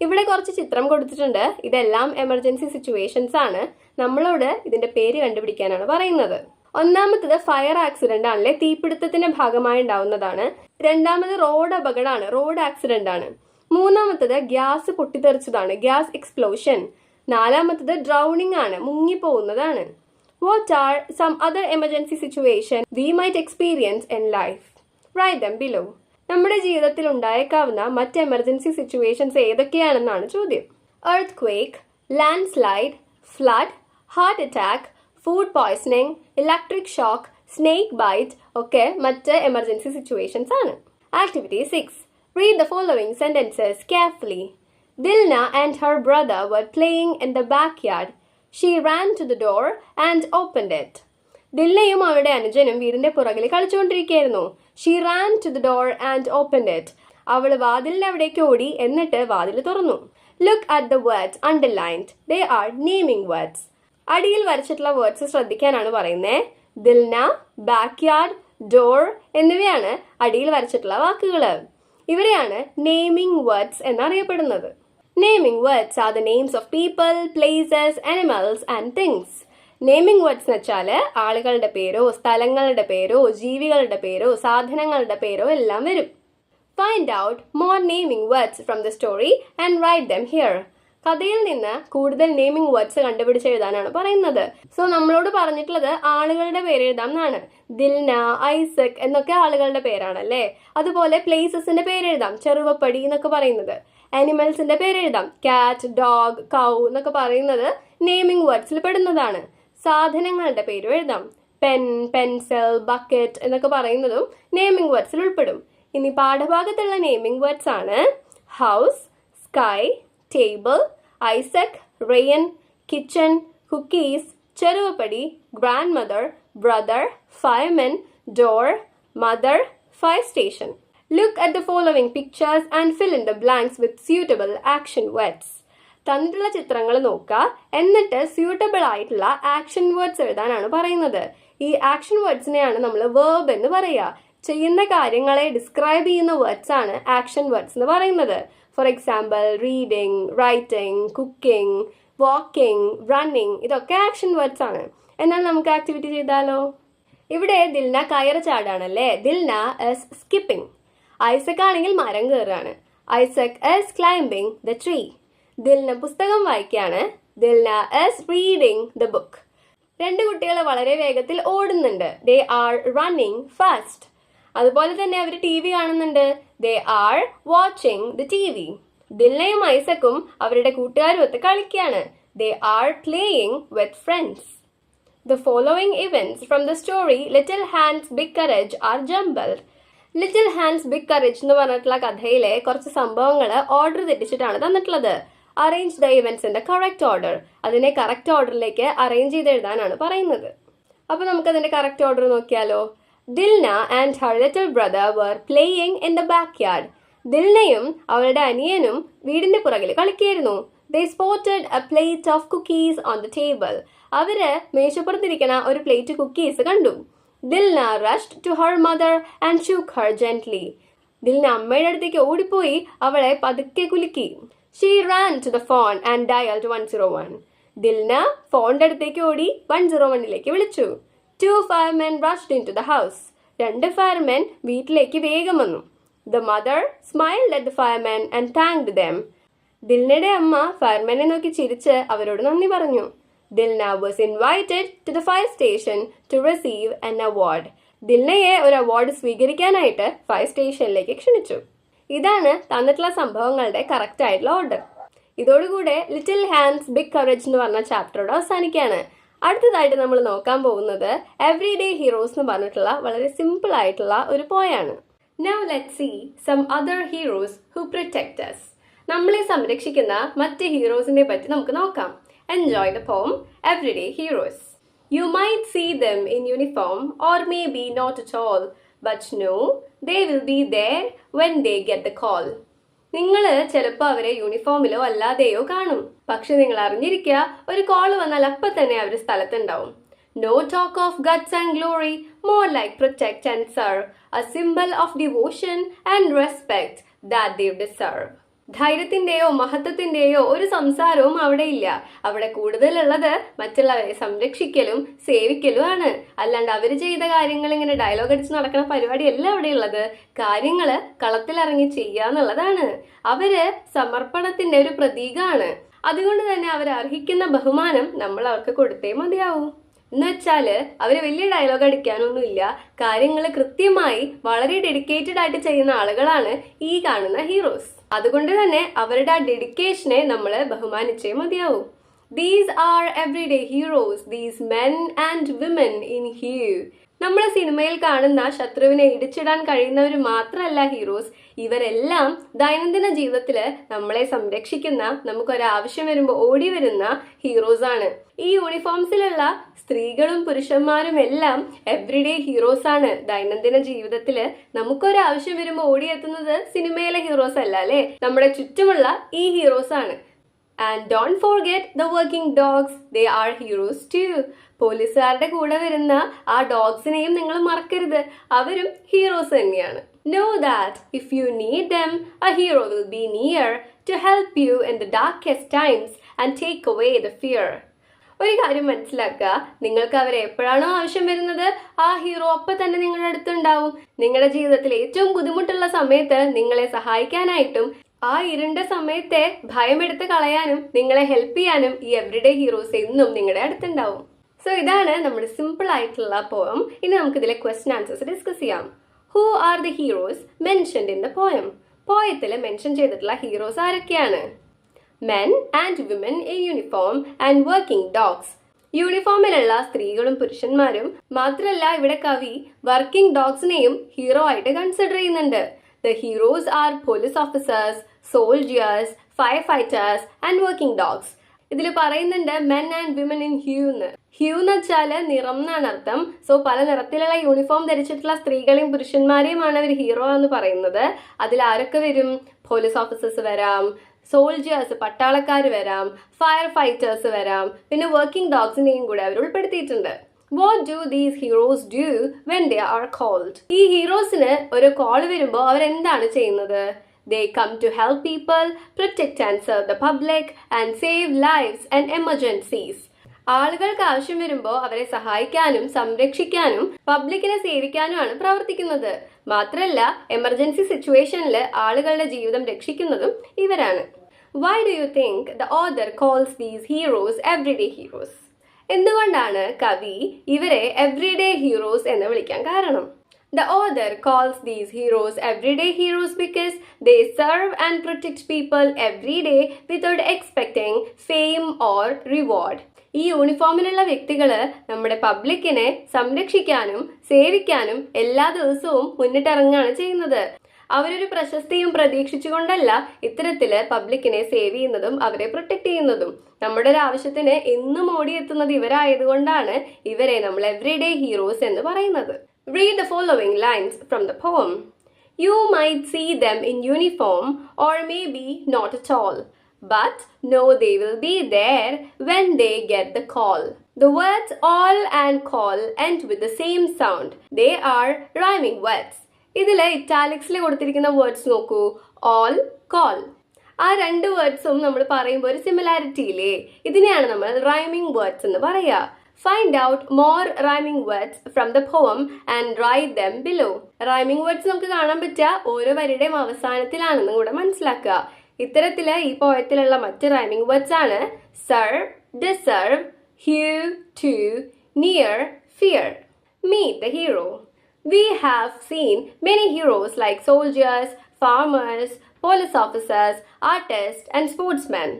ഇവിടെ കുറച്ച് ചിത്രം കൊടുത്തിട്ടുണ്ട്. ഇതെല്ലാം എമർജൻസി സിറ്റുവേഷൻസ് ആണ്. നമ്മളോട് ഇതിന്റെ പേര് കണ്ടുപിടിക്കാനാണ് പറയുന്നത്. ഒന്നാമത്തത് ഫയർ ആക്സിഡന്റ് ആണല്ലേ, തീപിടുത്തത്തിന്റെ ഭാഗമായി ഉണ്ടാവുന്നതാണ്. രണ്ടാമത് റോഡ് അപകടമാണ്, റോഡ് ആക്സിഡന്റ് ആണ്. മൂന്നാമത്തത് ഗ്യാസ് പൊട്ടിത്തെറിച്ചതാണ്, ഗ്യാസ് എക്സ്പ്ലോഷൻ. നാലാമത്തത് ഡ്രൗണിംഗ് ആണ്, മുങ്ങിപ്പോകുന്നതാണ്. What are some other emergency situations we might experience in life? Write them below. നമ്മുടെ ജീവിതത്തിൽ ഉണ്ടായേക്കാവുന്ന മറ്റ് എമർജൻസി സിറ്റുവേഷൻസ് ഏതൊക്കെയാണെന്നാണ് ചോദ്യം. Earthquake, landslide, flood, heart attack, food poisoning, electric shock, snake bite ഒക്കെ മറ്റ് emergency situations ആണ്. Activity 6. Read the following sentences carefully. Dilna and her brother were playing in the backyard. She ran to the door and opened it. ദിൽനയും അവരുടെ അനുജനും വീടിന്റെ പുറകിൽ കളിച്ചുകൊണ്ടിരിക്കുകയായിരുന്നു. She ran to the door and opened it. അവൾ വാതിലിന്റെ അവിടേക്ക് ഓടി എന്നിട്ട് വാതിൽ തുറന്നു. Look at the words underlined. They are naming words. അടിയിൽ വരച്ചിട്ടുള്ള വേർഡ്സ് ശ്രദ്ധിക്കാനാണ് പറയുന്നത്. ദിൽന, ബാക്ക്യാർഡ്, ഡോർ എന്നിവയാണ് അടിയിൽ വരച്ചിട്ടുള്ള വാക്കുകൾ. ഇവരെയാണ് നെയിമിംഗ് വേർഡ്സ് എന്നറിയപ്പെടുന്നത്. Naming words are the names of people, places, animals and things. Naming words എന്ന് വെച്ചാൽ ആളുകളുടെ പേരോ സ്ഥലങ്ങളുടെ പേരോ ജീവികളുടെ പേരോ സാധനങ്ങളുടെ പേരോ എല്ലാം വരും. Find out more naming words from the story and write them here. കഥയിൽ നിന്ന് കൂടുതൽ നെയിമിംഗ് വേർഡ്സ് കണ്ടുപിടിച്ച് എഴുതാനാണ് പറയുന്നത്. സോ നമ്മളോട് പറഞ്ഞിട്ടുള്ളത് ആളുകളുടെ പേര് എഴുതാം എന്നാണ്. ദിൽന, ഐസക് എന്നൊക്കെ ആളുകളുടെ പേരാണല്ലേ. അതുപോലെ പ്ലേസസിന്റെ പേര് എഴുതാം, ചെറുവപ്പടി എന്നൊക്കെ പറയുന്നത്. ആനിമൽസിന്റെ പേര് എഴുതാം, കാറ്റ്, ഡോഗ്, കൗ എന്നൊക്കെ പറയുന്നത് നെയിമിംഗ് വേർഡ്സിൽ പെടുന്നതാണ്. സാധനങ്ങളുടെ പേരും എഴുതാം, പെൻ, പെൻസിൽ, ബക്കറ്റ് എന്നൊക്കെ പറയുന്നതും നെയിമിംഗ് വേർഡ്സിൽ ഉൾപ്പെടും. ഇനി പാഠഭാഗത്തുള്ള നെയിമിംഗ് വേർഡ്സ് ആണ് house, sky, table, Isaac, rain, kitchen, cookies, ചെറുവപ്പടി, grandmother, brother, firemen, door, mother, fire station. Look at the following pictures and fill in the blanks with suitable action words. തന്നിട്ടുള്ള ചിത്രങ്ങൾ നോക്കുക, എന്നിട്ട് suitable ആയിട്ടുള്ള action words എഴുതാനാണ് പറയുന്നത്. ഈ action വേർഡ്സിനെയാണ് നമ്മൾ വേർബ് എന്ന് പറയുക. ചെയ്യുന്ന കാര്യങ്ങളെ ഡിസ്ക്രൈബ് ചെയ്യുന്ന വേർഡ്സ് ആണ് ആക്ഷൻ വേർഡ്സ് എന്ന് പറയുന്നത്. For example reading, writing, cooking, walking, running ഇതൊക്കെ ആക്ഷൻ വേർഡ്സ് ആണ്. എന്നാൽ നമുക്ക് ആക്ടിവിറ്റി ചെയ്താലോ? ഇവിടെ ദിൽന കയറ് ചാടാണല്ലേ, ദിൽന is skipping. ഐസക് ആണെങ്കിൽ മരം കയറാണ്, Isaac is climbing the tree. Dilna പുസ്തകം വായിക്കാണ്, Dilna is reading the book. രണ്ട് കുട്ടികൾ വളരെ വേഗത്തിൽ ഓടുന്നുണ്ട്, they are running fast. അതുപോലെ തന്നെ അവർ TV കാണുന്നുണ്ട്, they are watching the TV. ദിൽനയും ഐസക്കും അവരുടെ കൂട്ടുകാരുമൊത്ത് കളിക്കുകയാണ്, they are playing with friends. The following events from the story Little Hands Big Courage are jumbled. Little hands big courage എന്ന് പറഞ്ഞിട്ടുള്ള കഥയിലെ കുറച്ച് സംഭവങ്ങൾ ഓർഡർ തെറ്റിച്ചിട്ടാണ് തന്നിട്ടുള്ളത്. Arrange the events in the correct order. അതിനെ കറക്റ്റ് ഓർഡറിലേക്ക് അറേഞ്ച് ചെയ്ത് എഴുതാനാണ് പറയുന്നത്. അപ്പോൾ നമുക്കതിന്റെ കറക്റ്റ് ഓർഡർ നോക്കിയാലോ? Dilna and her little brother were playing in the backyard. ദിൽനയും അവളുടെ അനിയനും വീടിന്റെ പുറകിൽ കളിക്കായിരുന്നു. They spotted a plate of cookies on the table. അവര് മേശപ്പുറത്തിരിക്കണ ഒരു പ്ലേറ്റ് കുക്കീസ് കണ്ടു. Dilna rushed to her mother and shook her gently. Dilna അമ്മയുടെ അടുത്തേക്ക് ഓടിപ്പോയി അവളെ പതുക്കെ കുലുക്കി. She ran to the phone and dialed 101. Dilna ഫോണിന്റെ അടുത്തേക്ക് ഓടി 101ലേക്ക് വിളിച്ചു. Two firemen rushed into the house. രണ്ട് ഫയർമെൻ വീട്ടിലേക്ക് വേഗം വന്നു. The mother smiled at the firemen and thanked them. ദിൽനയുടെ അമ്മ ഫയർമെനെ നോക്കി ചിരിച്ച് അവരോട് നന്ദി പറഞ്ഞു. Dilna was invited to the fire station to receive an award. ദിൽനയെ ഒരു അവാർഡ് സ്വീകരിക്കാനായിട്ട് ഫയർ സ്റ്റേഷനിലേക്ക് ക്ഷണിച്ചു. ഇതാണ് തന്നിട്ടുള്ള സംഭവങ്ങളുടെ കറക്റ്റ് ആയിട്ടുള്ള ഓർഡർ. ഇതോടുകൂടെ ലിറ്റിൽ ഹാൻഡ്സ് ബിഗ് കറേജ് എന്ന് പറഞ്ഞ ചാപ്റ്ററോട് അവസാനിക്കുകയാണ്. അടുത്തതായിട്ട് നമ്മൾ നോക്കാൻ പോകുന്നത് എവറി ഡേ ഹീറോസ് എന്ന് പറഞ്ഞിട്ടുള്ള വളരെ സിമ്പിൾ ആയിട്ടുള്ള ഒരു പോയാണ്. Now let's see some other heroes who protect us. നമ്മളെ സംരക്ഷിക്കുന്ന മറ്റ് ഹീറോസിനെ പറ്റി നമുക്ക് നോക്കാം. Enjoy the poem Everyday Heroes. You might see them in uniform or maybe not at all, but know they will be there when they get the call. നിങ്ങൾ ചിലപ്പോൾ അവരെ യൂണിഫോമിലോ അല്ലാതെയോ കാണും. പക്ഷെ നിങ്ങൾ അറിഞ്ഞിരിക്കുക, ഒരു കോൾ വന്നാൽ അപ്പം തന്നെ അവർ സ്ഥലത്തുണ്ടാവും. No talk of guts and glory, more like protect and serve, a symbol of devotion and respect that they deserve. ധൈര്യത്തിന്റെയോ മഹത്വത്തിന്റെയോ ഒരു സംസാരവും അവിടെ ഇല്ല. അവിടെ കൂടുതലുള്ളത് മറ്റുള്ളവരെ സംരക്ഷിക്കലും സേവിക്കലും ആണ്. അല്ലാണ്ട് അവർ ചെയ്ത കാര്യങ്ങൾ ഇങ്ങനെ ഡയലോഗ് അടിച്ച് നടക്കുന്ന പരിപാടിയല്ല അവിടെ ഉള്ളത്. കാര്യങ്ങള് കളത്തിലിറങ്ങി ചെയ്യാന്നുള്ളതാണ്. അവര് സമർപ്പണത്തിന്റെ ഒരു പ്രതീകമാണ്. അതുകൊണ്ട് തന്നെ അവർ അർഹിക്കുന്ന ബഹുമാനം നമ്മൾ അവർക്ക് കൊടുത്തേ മതിയാവൂ. എന്നുവെച്ചാല് അവര് വലിയ ഡയലോഗ് അടിക്കാനൊന്നുമില്ല. കാര്യങ്ങൾ കൃത്യമായി വളരെ ഡെഡിക്കേറ്റഡ് ആയിട്ട് ചെയ്യുന്ന ആളുകളാണ് ഈ കാണുന്ന ഹീറോസ്. അതുകൊണ്ട് തന്നെ അവരുടെ ആ ഡെഡിക്കേഷനെ നമ്മൾ ബഹുമാനിച്ചേ മതിയാവൂ. These are everyday heroes, these men and women in hue. നമ്മുടെ സിനിമയിൽ കാണുന്ന ശത്രുവിനെ ഇടിച്ചിടാൻ കഴിയുന്നവർ മാത്രമല്ല ഹീറോസ്. ഇവരെല്ലാം ദൈനംദിന ജീവിതത്തില് നമ്മളെ സംരക്ഷിക്കുന്ന, നമുക്കൊരാവശ്യം വരുമ്പോൾ ഓടി വരുന്ന ഹീറോസ് ആണ്. ഈ യൂണിഫോംസിലുള്ള സ്ത്രീകളും പുരുഷന്മാരും എല്ലാം എവ്രിഡേ ഹീറോസ് ആണ്. ദൈനംദിന ജീവിതത്തില് നമുക്കൊരാവശ്യം വരുമ്പോൾ ഓടിയെത്തുന്നത് സിനിമയിലെ ഹീറോസ് അല്ല അല്ലെ, നമ്മുടെ ചുറ്റുമുള്ള ഈ ഹീറോസ് ആണ്. And don't forget the working dogs, they are heroes too. പോലീസുകാരുടെ കൂടെ വരുന്ന ആ ഡോഗ്സിനെയും നിങ്ങൾ മറക്കരുത്, അവരും ഹീറോസ് തന്നെയാണ്. Know that if you need them, a hero will be near to help you in the darkest times and take away the fear. ഒരു കാര്യം മനസ്സിലാക്കുക, നിങ്ങൾക്ക് അവരെ എപ്പോഴാണോ ആവശ്യം വരുന്നത് ആ ഹീറോ അപ്പം തന്നെ നിങ്ങളുടെ അടുത്തുണ്ടാവും. നിങ്ങളുടെ ജീവിതത്തിൽ ഏറ്റവും ബുദ്ധിമുട്ടുള്ള സമയത്ത് നിങ്ങളെ സഹായിക്കാനായിട്ടും ആ ഇരുണ്ട സമയത്തെ ഭയമെടുത്ത് കളയാനും നിങ്ങളെ ഹെൽപ്പ് ചെയ്യാനും ഈ എവ്രിഡേ ഹീറോസ് എന്നും നിങ്ങളുടെ അടുത്തുണ്ടാവും. സോ ഇതാണ് നമ്മുടെ സിമ്പിൾ ആയിട്ടുള്ള പോയം. ഇനി നമുക്ക് ഇതിലെ ക്വസ്റ്റ്യൻ ആൻസേഴ്സ് ഡിസ്കസ് ചെയ്യാം. Who are the heroes mentioned in the poem? പോയത്തിൽ മെൻഷൻ ചെയ്തിട്ടുള്ള ഹീറോസ് ആരൊക്കെയാണ്? Men and women in uniform and working dogs. യൂണിഫോമിലുള്ള സ്ത്രീകളും പുരുഷന്മാരും മാത്രമല്ല, ഇവിടെ കവി വർക്കിംഗ് ഡോഗ്സിനെയും ഹീറോ ആയിട്ട് കൺസിഡർ ചെയ്യുന്നുണ്ട്. The heroes are police officers, soldiers, firefighters and working dogs. ഇതിൽ പറയുന്നുണ്ട് men and women in hue എന്ന്. ഹ്യൂ എന്ന് വെച്ചാൽ നിറം എന്നാണ് അർത്ഥം. സോ പല നിറത്തിലുള്ള യൂണിഫോം ധരിച്ചിട്ടുള്ള സ്ത്രീകളെയും പുരുഷന്മാരെയുമാണ് അവർ ഹീറോ എന്ന് പറയുന്നത്. അതിൽ ആരൊക്കെ വരും? പോലീസ് ഓഫീസേഴ്സ് വരാം, സോൾജേഴ്സ് പട്ടാളക്കാർ വരാം, ഫയർ ഫൈറ്റേഴ്സ് വരാം, പിന്നെ വർക്കിംഗ് ഡോഗ്സിനെയും കൂടെ അവർ ഉൾപ്പെടുത്തിയിട്ടുണ്ട്. What do these heroes do when they are called? ഈ ഹീറോസിന് ഒരു കോൾ വരുമ്പോൾ അവരെന്താണ് ചെയ്യുന്നത്? They come to help people, protect and serve the public and save lives and emergencies. ആളുകൾക്ക് ആവശ്യം വരുമ്പോൾ അവരെ സഹായിക്കാനും സംരക്ഷിക്കാനും പബ്ലിക്കിനെ സേവിക്കാനുമാണ് പ്രവർത്തിക്കുന്നത്. മാത്രമല്ല, എമർജൻസി സിറ്റുവേഷനിൽ ആളുകളുടെ ജീവിതം രക്ഷിക്കുന്നതും ഇവരാണ്. Why do you think the author calls these heroes everyday heroes? എന്തുകൊണ്ടാണ് കവി ഇവരെ എവ്രിഡേ ഹീറോസ് എന്ന് വിളിക്കാൻ കാരണം? The author calls these heroes everyday heroes because they serve and protect people every day without expecting fame or reward. ഈ യൂണിഫോമിലുള്ള വ്യക്തികള് നമ്മുടെ പബ്ലിക്കിനെ സംരക്ഷിക്കാനും സേവിക്കാനും എല്ലാ ദിവസവും മുന്നിട്ടിറങ്ങുകയാണ് ചെയ്യുന്നത്. അവരൊരു പ്രശസ്തിയും പ്രതീക്ഷിച്ചുകൊണ്ടല്ല ഇത്തരത്തില് പബ്ലിക്കിനെ സേവ് ചെയ്യുന്നതും അവരെ പ്രൊട്ടക്ട് ചെയ്യുന്നതും. നമ്മുടെ ഒരു ആവശ്യത്തിന് എന്നും ഓടിയെത്തുന്നത് ഇവരായതുകൊണ്ടാണ് ഇവരെ നമ്മൾ എവ്രിഡേ ഹീറോസ് എന്ന് പറയുന്നത്. Read the following lines from the poem. You might see them in uniform or maybe not at all, but know they will be there when they get the call. The words all and call end with the same sound. They are rhyming words. ഇതിൽ ഇറ്റാലിക്സിൽ കൊടുത്തിരിക്കുന്ന words നോക്കൂ. All, call. ആ രണ്ട് വേർഡ്സും നമ്മൾ പറയുമ്പോൾ ഒരു similarity ഇല്ലേ? ഇതിനെയാണ് നമ്മൾ റൈമിംഗ് വേർഡ്സ് എന്ന് പറയുക. Find out more rhyming words from the poem and write them below. Rhyming words നമുക്ക് കാണാൻ പറ്റുക ഓരോ വരിയുടെയും അവസാനത്തിലാണെന്നും കൂടെ മനസ്സിലാക്കുക. ഇത്തരത്തില് ഈ പോയത്തിലുള്ള മറ്റ് റൈമിംഗ് വേർഡ്സ് ആണ് serve, deserve, hue, to, near, fear. Meet the hero. We have seen many heroes like soldiers, farmers, police officers, artists, and sportsmen.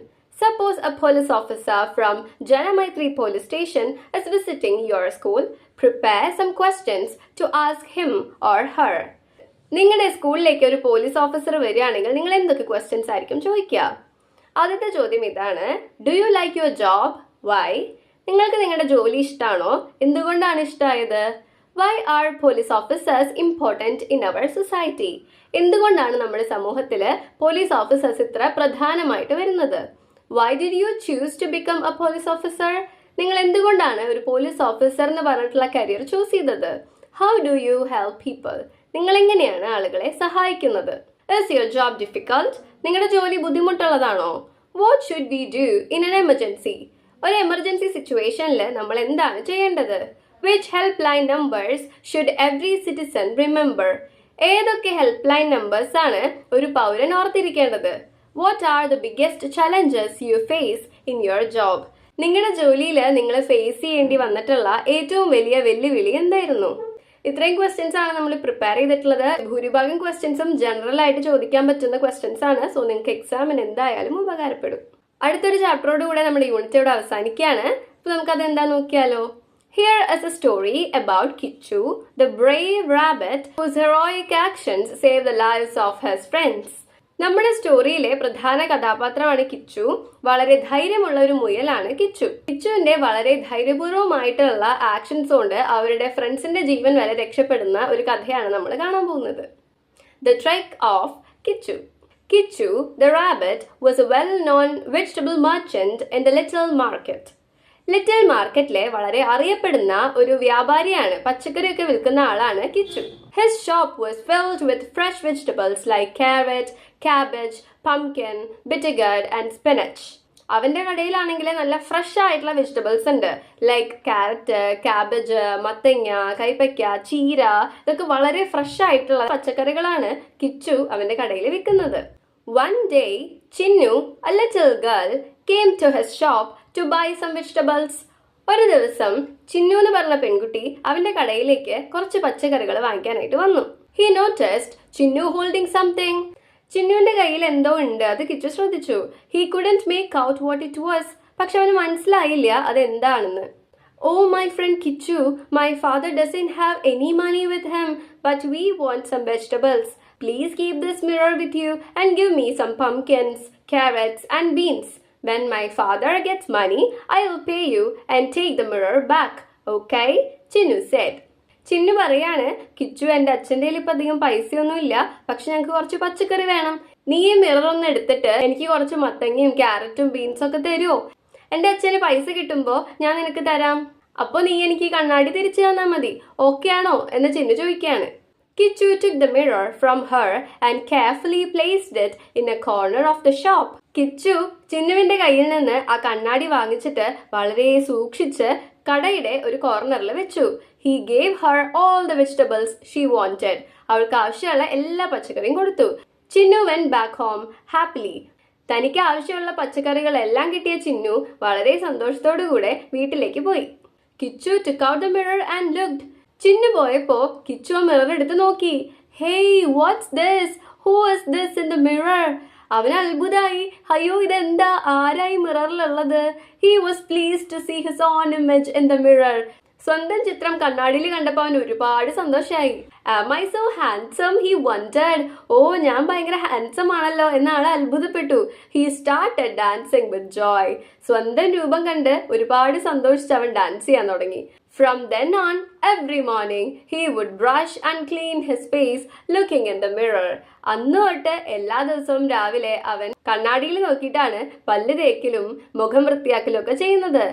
Suppose a police officer from Janamaitri police station is visiting your school. Prepare some questions to ask him or her. നിങ്ങളുടെ സ്കൂളിലേക്ക് ഒരു police officer വരികയാണെങ്കിൽ നിങ്ങൾ എന്തൊക്കെ questions ആയിരിക്കും ചോദിക്കുക? ആദ്യത്തെ ചോദ്യം ഇതാണ്, do you like your job? Why? നിങ്ങൾക്ക് നിങ്ങളുടെ ജോലി ഇഷ്ടമാണോ? എന്തുകൊണ്ടാണ് ഇഷ്ടമായത്? Why are police officers important in our society? എന്തുകൊണ്ടാണ് നമ്മുടെ സമൂഹത്തിൽ പോലീസ് ഓഫീസേഴ്സ് ഇത്ര പ്രധാനമായിട്ട് വരുന്നത്? Why did you choose to become a police officer? നിങ്ങൾ എന്തുകൊണ്ടാണ് ഒരു പോലീസ് ഓഫീസർ എന്ന് പറഞ്ഞിട്ടുള്ള കരിയർ ചൂസ് ചെയ്തത്? How do you help people? നിങ്ങൾ എങ്ങനെയാണ് ആളുകളെ സഹായിക്കുന്നത്? Is your job difficult? നിങ്ങളുടെ ജോലി ബുദ്ധിമുട്ടുള്ളതാണോ? What should we do in an emergency? ഒരു എമർജൻസി സിറ്റുവേഷനിൽ നമ്മൾ എന്താണ് ചെയ്യേണ്ടത്? Which help line numbers should every citizen remember? ഏതൊക്കെ ഹെൽപ്പ് ലൈൻ നമ്പേഴ്സ് ആണ് ഒരു പൗരൻ ഓർത്തിരിക്കേണ്ടത്? What are the biggest challenges you face in your job? നിങ്ങളുടെ ജോലിയിൽ നിങ്ങൾ ഫേസ് ചെയ്യേണ്ടി വന്നിട്ടുള്ള ഏറ്റവും വലിയ വെല്ലുവിളി എന്തായിരുന്നു? ഇത്രയും ക്വസ്റ്റ്യൻസ് ആണ് നമ്മൾ പ്രിപ്പയർ ചെയ്തിട്ടുള്ളത്. ഭൂരിഭാഗം ക്വസ്റ്റ്യൻസും ജനറൽ ആയിട്ട് ചോദിക്കാൻ പറ്റുന്ന ക്വസ്റ്റ്യൻസ് ആണ്. സോ നിങ്ങൾക്ക് എക്സാമിന് എന്തായാലും ഉപകാരപ്പെടും. അടുത്തൊരു ചാപ്റ്ററോട് കൂടെ നമ്മുടെ യൂണിറ്റ് ഇവിടെ അവസാനിക്കുകയാണ്. അപ്പോൾ നമുക്കത് എന്താ നോക്കിയാലോ? Here is a story about Kichu, the brave rabbit whose heroic actions saved the lives of his friends. നമ്മുടെ സ്റ്റോറിയിലെ പ്രധാന കഥാപാത്രമാണ് കിച്ചു. വളരെ ധൈര്യമുള്ള ഒരു മുയലാണ് കിച്ചു. കിച്ചുവിന്റെ വളരെ ധൈര്യപൂർവ്വമായിട്ടുള്ള ആക്ഷൻസ് കൊണ്ട് അവരുടെ ഫ്രണ്ട്സിന്റെ ജീവൻ വരെ രക്ഷപ്പെടുന്ന ഒരു കഥയാണ് നമ്മൾ കാണാൻ പോകുന്നത്. The Trek of Kichu. Kichu, the rabbit, was a well-known vegetable merchant in the little market. Little മാർക്കറ്റിലെ വളരെ അറിയപ്പെടുന്ന ഒരു വ്യാപാരിയാണ്, പച്ചക്കറിയൊക്കെ വിൽക്കുന്ന ആളാണ് Kichu. His shop was filled with fresh vegetables like carrot, cabbage, pumpkin, bitter gourd and spinach. അവന്റെ കടയിലാണെങ്കിൽ നല്ല fresh ആയിട്ടുള്ള വെജിറ്റബിൾസ് ഉണ്ട്. ലൈക്ക് ക്യാരറ്റ്, ക്യാബേജ്, മത്തങ്ങ, കൈപ്പയ്ക്ക, ചീര, ഇതൊക്കെ വളരെ ഫ്രഷ് ആയിട്ടുള്ള പച്ചക്കറികളാണ് കിച്ചു അവന്റെ കടയിൽ വിൽക്കുന്നത്. One day, Chinnu, a little girl, came to his shop to buy some vegetables. ഒരു ദിവസം ചിന്നു എന്ന് പറഞ്ഞ പെൺകുട്ടി അവന്റെ കടയിലേക്ക് കുറച്ച് പച്ചക്കറികൾ വാങ്ങിക്കാനായിട്ട് വന്നു. He noticed Chinnu holding something. ചിന്നുവിന്റെ കയ്യിൽ എന്തോ ഉണ്ട്, അത് കിച്ചു ശ്രദ്ധിച്ചു. He couldn't make out what it was. പക്ഷെ അവന് മനസ്സിലായില്ല അത് എന്താണെന്ന്. Oh, my friend Kichu, my father doesn't have any money with him, but we want some vegetables. Please keep this mirror with you and give me some pumpkins, carrots and beans. When my father gets money, I will pay you and take the mirror back. Okay? Chinnu said. Chinnu പറയാണ്, കിച്ചു എൻ്റെ അച്ഛൻ്റെ കയ്യിൽ ഇപ്പം അധികം പൈസയൊന്നുമില്ല, പക്ഷെ ഞങ്ങൾക്ക് കുറച്ച് പച്ചക്കറി വേണം. നീ ഈ മിറർ ഒന്ന് എടുത്തിട്ട് എനിക്ക് കുറച്ച് മത്തങ്ങയും ക്യാരറ്റും ബീൻസും ഒക്കെ തരുമോ? എൻ്റെ അച്ഛന് പൈസ കിട്ടുമ്പോൾ ഞാൻ നിനക്ക് തരാം. അപ്പോൾ നീ എനിക്ക് ഈ കണ്ണാടി തിരിച്ചു തന്നാൽ മതി. ഓക്കെ ആണോ എന്ന് ചിന്നു ചോദിക്കുകയാണ്. Kichu took the mirror from her and carefully placed it in a corner of the shop. Kichu ചിന്നുവിന്റെ കയ്യിൽ നിന്ന് ആ കണ്ണാടി വാങ്ങിച്ചിട്ട് വളരെ സൂക്ഷിച്ച് കടയുടെ ഒരു കോർണറിൽ വെച്ചു. He gave her all the vegetables she wanted. അവൾക്ക് ആവശ്യമുള്ള എല്ലാ പച്ചക്കറിയും കൊടുത്തു. Chinnu went back home happily. തനിക്ക് ആവശ്യമുള്ള പച്ചക്കറികളെല്ലാം കിട്ടിയ ചിന്നു വളരെ സന്തോഷത്തോടു കൂടെ വീട്ടിലേക്ക് പോയി. Kichu took out the mirror and looked. Chinnu പോയപ്പോ കിച്ചു ആ മിറർ എടുത്ത് നോക്കി. Hey, what's this? Who is this in the mirror? അവന് അത്ഭുതമായി. അയ്യോ, ഇതെന്താ? ആരായി മിററിലുള്ളത്? He was pleased to see his own image in the mirror. സ്വന്തം ചിത്രം കണ്ണാടിയിൽ കണ്ടപ്പോൾ അവൻ ഒരുപാട് സന്തോഷമായി. Am I so handsome? He wondered. ഓ, ഞാൻ ഭയങ്കര ഹാൻസം ആണല്ലോ എന്ന് ആൾ അത്ഭുതപ്പെട്ടു. He started dancing with joy. സ്വന്തം രൂപം കണ്ട് ഒരുപാട് സന്തോഷിച്ച് അവൻ ഡാൻസ് ചെയ്യാൻ തുടങ്ങി. From then on, every morning, he would brush and clean his face looking in the mirror. അന്ന് തൊട്ട് എല്ലാ ദിവസവും രാവിലെ അവൻ കണ്ണാടിയിൽ നോക്കിയിട്ടാണ് പല്ല് തേക്കലും മുഖം വൃത്തിയാക്കലും ഒക്കെ ചെയ്യുന്നത്.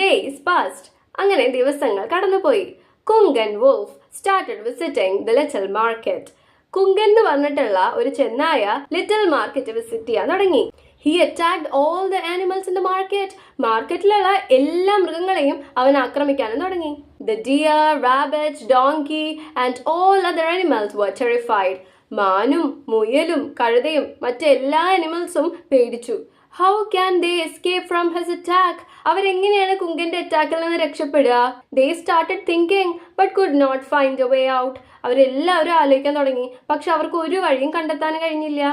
Days passed. അങ്ങനെ ദിവസങ്ങൾ കടന്നുപോയി. Kunkan wolf started visiting the little market. Kunkan എന്ന് പറഞ്ഞിട്ടുള്ള ഒരു ചെന്നായ ലിറ്റിൽ മാർക്കറ്റ് വിസിറ്റ് ചെയ്യാൻ തുടങ്ങി. He attacked all the animals in the market. മാർക്കറ്റിലുള്ള എല്ലാ മൃഗങ്ങളെയും അവൻ ആക്രമിക്കാനും തുടങ്ങി. The deer, rabbit, donkey and all other animals were terrified. മാനും മുയലും കഴുതയും മറ്റെല്ലാ അനിമൽസും പേടിച്ചു. How can they escape from his attack? അവരെങ്ങനെയാണ് കുങ്കന്റെ അറ്റാക്കിൽ നിന്ന് രക്ഷപ്പെടുക? They started thinking but could not find a way out. അവരെല്ലാവരും ആലോചിക്കാൻ തുടങ്ങി, പക്ഷെ അവർക്ക് ഒരു വഴിയും കണ്ടെത്താൻ കഴിഞ്ഞില്ല.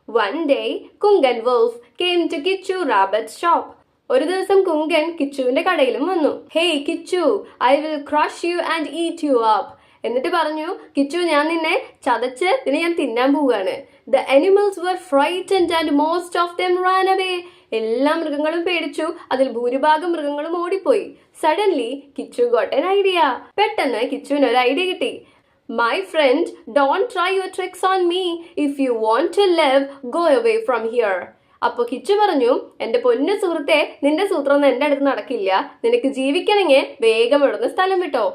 One day, Kungan Wolf came to Kichu Rabbit's shop. ഒരു ദിവസം കുങ്കൻ കിച്ചുവിന്റെ കടയിലും വന്നു. Hey Kichu, I will crush you and eat you up. എന്നിട്ട് പറഞ്ഞു, കിച്ചു ഞാൻ നിന്നെ ചതച്ച് നിന്നെ ഞാൻ തിന്നാൻ പോവുകയാണ്. The animals were frightened and most of them ran away. എല്ലാ മൃഗങ്ങളും പേടിച്ചു, അതിൽ ഭൂരിഭാഗം മൃഗങ്ങളും ഓടിപ്പോയി. Suddenly Kichu got an idea. പെട്ടെന്ന് കിച്ചുവിന് ഒരു ഐഡിയ കിട്ടി. My friend, don't try your tricks on me. If you want to live, go away from here. അപ്പൊ കിച്ചു പറഞ്ഞു, എന്റെ പൊന്നു സുഹൃത്തെ, നിന്റെ സൂത്രമൊന്നും എന്റെ അടുത്ത് നടക്കില്ല. നിനക്ക് ജീവിക്കണമെങ്കിൽ വേഗം ഇവിടുന്ന് സ്ഥലം വിട്ടോ.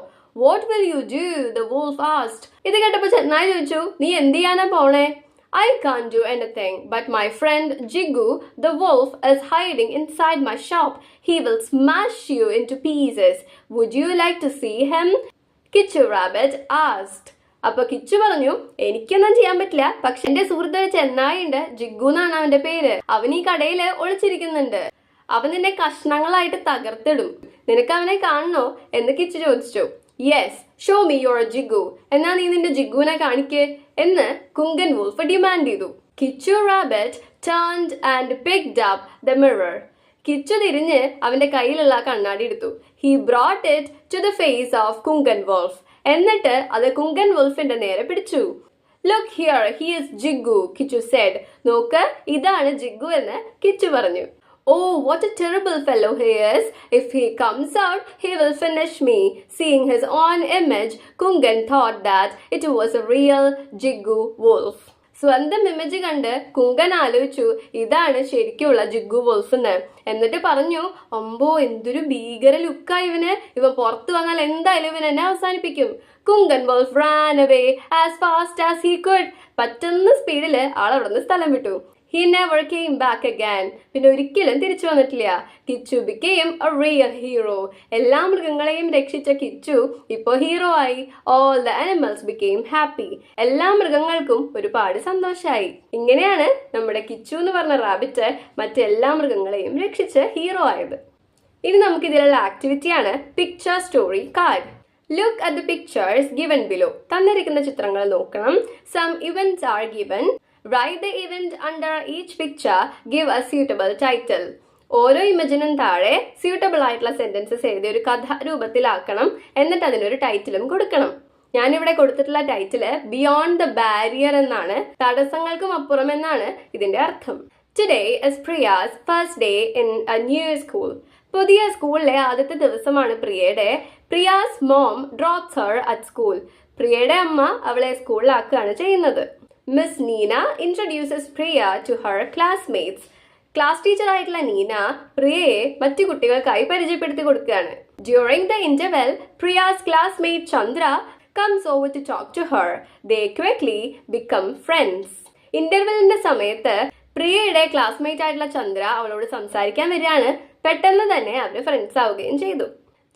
What will you do? The wolf asked. ഇത് കേട്ടപ്പോ ചെന്നായി ചോദിച്ചു, നീ എന്ത് ചെയ്യാനാ പോണേ? I can't do anything, but my friend Jiggu, the wolf, is hiding inside my shop. He will smash you into pieces. Would you like to see him? Kichu Rabbit asked. അപ്പൊ കിച്ചു പറഞ്ഞു, എനിക്കൊന്നും ചെയ്യാൻ പറ്റില്ല, പക്ഷെ എന്റെ സുഹൃത്ത് ചെന്നായിണ്ട്, ജിഗ്ഗു എന്നാണ് അവന്റെ പേര്. അവൻ ഈ കടയില് ഒളിച്ചിരിക്കുന്നുണ്ട്. അവൻ നിന്നെ കഷ്ണങ്ങളായിട്ട് തകർത്തിടും. നിനക്ക് അവനെ കാണണോ എന്ന് കിച്ചു ചോദിച്ചു. Yes, show me your Jiggu. എന്നാ നീ നിന്റെ ജിഗ്ഗുവിനെ കാണിക്കേ എന്ന് കുങ്കൻ വൂൾഫ് ഡിമാൻഡ് ചെയ്തു. Kichu rabbit turned and picked up the mirror. Kichu തിരിഞ്ഞ് അവന്റെ കയ്യിലുള്ള കണ്ണാടി എടുത്തു. He brought it to the face of Kunkan wolf. എന്നിട്ട് അത് കുങ്കൻ വൂൾഫിന്റെ നേരെ പിടിച്ചു. Look here, he is Jiggu, Kichu said. നോക്ക്, ഇതാണ് ജിഗ്ഗു എന്ന് കിച്ചു പറഞ്ഞു. Oh, what a terrible fellow he is. If he comes out, he will finish me. Seeing his own image, Kungan thought that it was a real Jiggu wolf. സ്വന്തം image കണ്ട് കുങ്കൻ ആലോചിച്ചു, ഇതാണ് ശരിക്കുള്ള ജിഗ്ഗു wolf എന്ന്. എന്നിട്ട് പറഞ്ഞു, അമ്പോ എന്തൊരു ഭീകര ലുക്കാ ഇവന്. ഇവൻ പുറത്തു വന്നാൽ എന്തായാലും ഇവൻ എന്നെ അവസാനിപ്പിക്കും. Kunkan wolf ran away as fast as he could. പറ്റുന്ന സ്പീഡില് ആളവിടുന്ന് സ്ഥലം വിട്ടു. He never came back again. പിന്നെ ഒരിക്കലും തിരിച്ചു വന്നിട്ടില്ല. Kichu became a real hero. എല്ലാ മൃഗങ്ങളെയും രക്ഷിച്ച കിച്ചു ഇപ്പോ ഹീറോ ആയി. All the animals became happy. എല്ലാ മൃഗങ്ങൾക്കും ഒരുപാട് സന്തോഷമായി. ഇങ്ങനെയാണ് നമ്മുടെ കിച്ചു എന്ന് പറഞ്ഞ റാബിറ്റ് മറ്റെല്ലാ മൃഗങ്ങളെയും രക്ഷിച്ച് ഹീറോ ആയത്. ഇനി നമുക്ക് ഇതിലുള്ള ആക്ടിവിറ്റിയാണ് picture story card. Look at the pictures given below. തന്നിരിക്കുന്ന ചിത്രങ്ങൾ നോക്കണം. Some events are given. Write the event under each picture. Give a suitable title. ഓരോ ഇമേജിനും താഴെ സ്യൂട്ടബിൾ ആയിട്ടുള്ള സെന്റൻസസ് എഴുതി ഒരു കഥാരൂപത്തിലാക്കണം. എന്നിട്ട് അതിനൊരു ടൈറ്റിലും കൊടുക്കണം. ഞാനിവിടെ കൊടുത്തിട്ടുള്ള ടൈറ്റില് ബിയോണ്ട് ദ ബാരിയർ എന്നാണ്. തടസ്സങ്ങൾക്കും അപ്പുറം എന്നാണ് ഇതിന്റെ അർത്ഥം. Today is Priya's first day in a new school. പുതിയ സ്കൂളിലെ ആദ്യത്തെ ദിവസമാണ് പ്രിയയുടെ. Priya's mom drops her at school. പ്രിയയുടെ അമ്മ അവളെ സ്കൂളിലാക്കുകയാണ് ചെയ്യുന്നത്. Miss Nina introduces Priya to her classmates. Class teacher ആയിട്ടുള്ള നീന പ്രിയയെ മറ്റു കുട്ടികൾക്കായി പരിചയപ്പെടുത്തി കൊടുക്കുകയാണ്. During the interval, Priya's classmate Chandra comes over to talk to her. They quickly become friends. ഇന്റർവെല്ലിന്റെ സമയത്ത് പ്രിയയുടെ ക്ലാസ്മേറ്റ് ആയിട്ടുള്ള ചന്ദ്ര അവളോട് സംസാരിക്കാൻ വരികയാണ്. പെട്ടെന്ന് തന്നെ അവര് ഫ്രണ്ട്സ് ആവുകയും ചെയ്തു.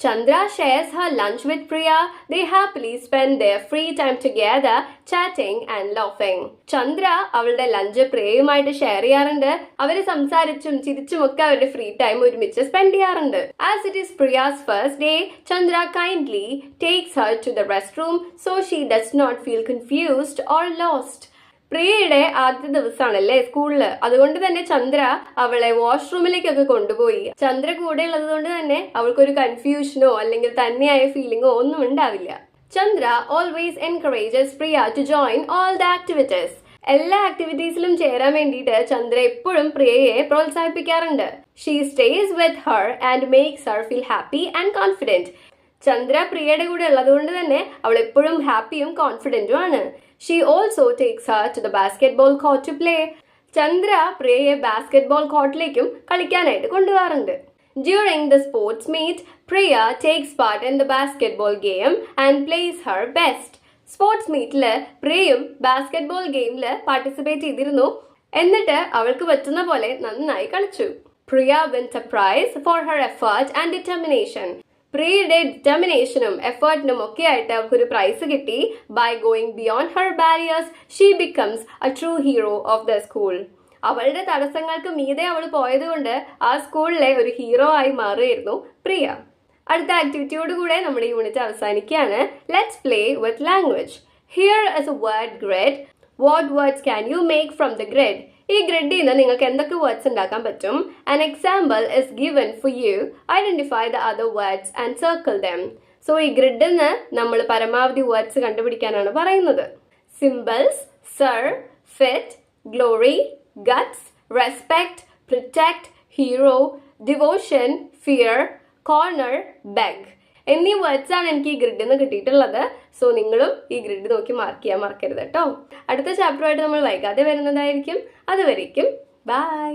Chandra shares her lunch with Priya. They happily spend their free time together, chatting and laughing. Chandra അവളുടെ ലഞ്ച് പ്രിയയുമായിട്ട് ഷെയർ ചെയ്യാറുണ്ട്. അവര് സംസാരിച്ചും ചിരിച്ചും ഒക്കെ അവരുടെ ഫ്രീ ടൈം ഒരുമിച്ച് സ്പെൻഡ് ചെയ്യാറുണ്ട്. As it is Priya's first day, Chandra kindly takes her to the restroom so she does not feel confused or lost. പ്രിയയുടെ ആദ്യ ദിവസമാണല്ലേ സ്കൂളില്. അതുകൊണ്ട് തന്നെ ചന്ദ്ര അവളെ വാഷ്റൂമിലേക്കൊക്കെ കൊണ്ടുപോയി. ചന്ദ്ര കൂടെ ഉള്ളത് കൊണ്ട് തന്നെ അവൾക്കൊരു കൺഫ്യൂഷനോ അല്ലെങ്കിൽ തന്നെയായ ഫീലിംഗോ ഒന്നും ഉണ്ടാവില്ല. Chandra always encourages Priya to join all the activities. എല്ലാ ആക്ടിവിറ്റീസിലും ചേരാൻ വേണ്ടിയിട്ട് ചന്ദ്ര എപ്പോഴും പ്രിയയെ പ്രോത്സാഹിപ്പിക്കാറുണ്ട്. She stays with her and makes her feel happy and confident. Chandra പ്രിയയുടെ കൂടെ ഉള്ളതുകൊണ്ട് തന്നെ അവൾ എപ്പോഴും ഹാപ്പിയും കോൺഫിഡന്റും ആണ്. She also takes her to the basketball court to play. Chandra പ്രിയയെ ബാസ്കറ്റ്ബോൾ കോർട്ടിലേക്കും കളിക്കാനായിട്ട് കൊണ്ടുപോകാറുണ്ട്. During the sports meet, Priya takes part in the basketball game and plays her best. Sports മീറ്റില് പ്രിയയും ബാസ്കറ്റ്ബോൾ ഗെയിമില് പാർട്ടിസിപ്പേറ്റ് ചെയ്തിരുന്നു. എന്നിട്ട് അവൾക്ക് പറ്റുന്ന പോലെ നന്നായി കളിച്ചു. Priya wins a prize for her effort and determination. പ്രിയയുടെ ഡിറ്റർമിനേഷനും എഫേർട്ടിനും ഒക്കെ ആയിട്ട് അവൾക്കൊരു പ്രൈസ് കിട്ടി. By going beyond her barriers she becomes a true hero of the school. അവളുടെ തടസ്സങ്ങൾക്ക് മീതെ അവൾ പോയതുകൊണ്ട് ആ സ്കൂളിലെ ഒരു ഹീറോ ആയി മാറുകയായിരുന്നു പ്രിയ. അടുത്ത ആക്ടിവിറ്റിയോടുകൂടെ നമ്മുടെ യൂണിറ്റ് അവസാനിക്കുകയാണ്. Let's play with language. Here is A word grid. What words can you make from the grid? ഈ ഗ്രിഡിൽ നിന്ന് നിങ്ങൾക്ക് എന്തൊക്കെ വേർഡ്സ് ഉണ്ടാക്കാൻ പറ്റും? An example is given for you. Identify the other words and circle them. So ഈ ഗ്രിഡിൽ നിന്ന് നമ്മൾ പരമാവധി വേർഡ്സ് കണ്ടുപിടിക്കാനാണ് പറയുന്നത്. Symbols: sir, fit, glory, guts, respect, protect, hero, devotion, fear, corner, beg എന്നീ വേർഡ്സ് ആണ് എനിക്ക് ഈ ഗ്രിഡിൽ നിന്ന് കിട്ടിയിട്ടുള്ളത്. സോ നിങ്ങളും ഈ ഗ്രിഡ് നോക്കി മാർക്ക് ചെയ്യാൻ മറക്കരുത് കേട്ടോ. അടുത്ത ചാപ്റ്ററുമായിട്ട് നമ്മൾ വൈകാതെ വരുന്നതായിരിക്കും. അതുവരേക്കും ബൈ.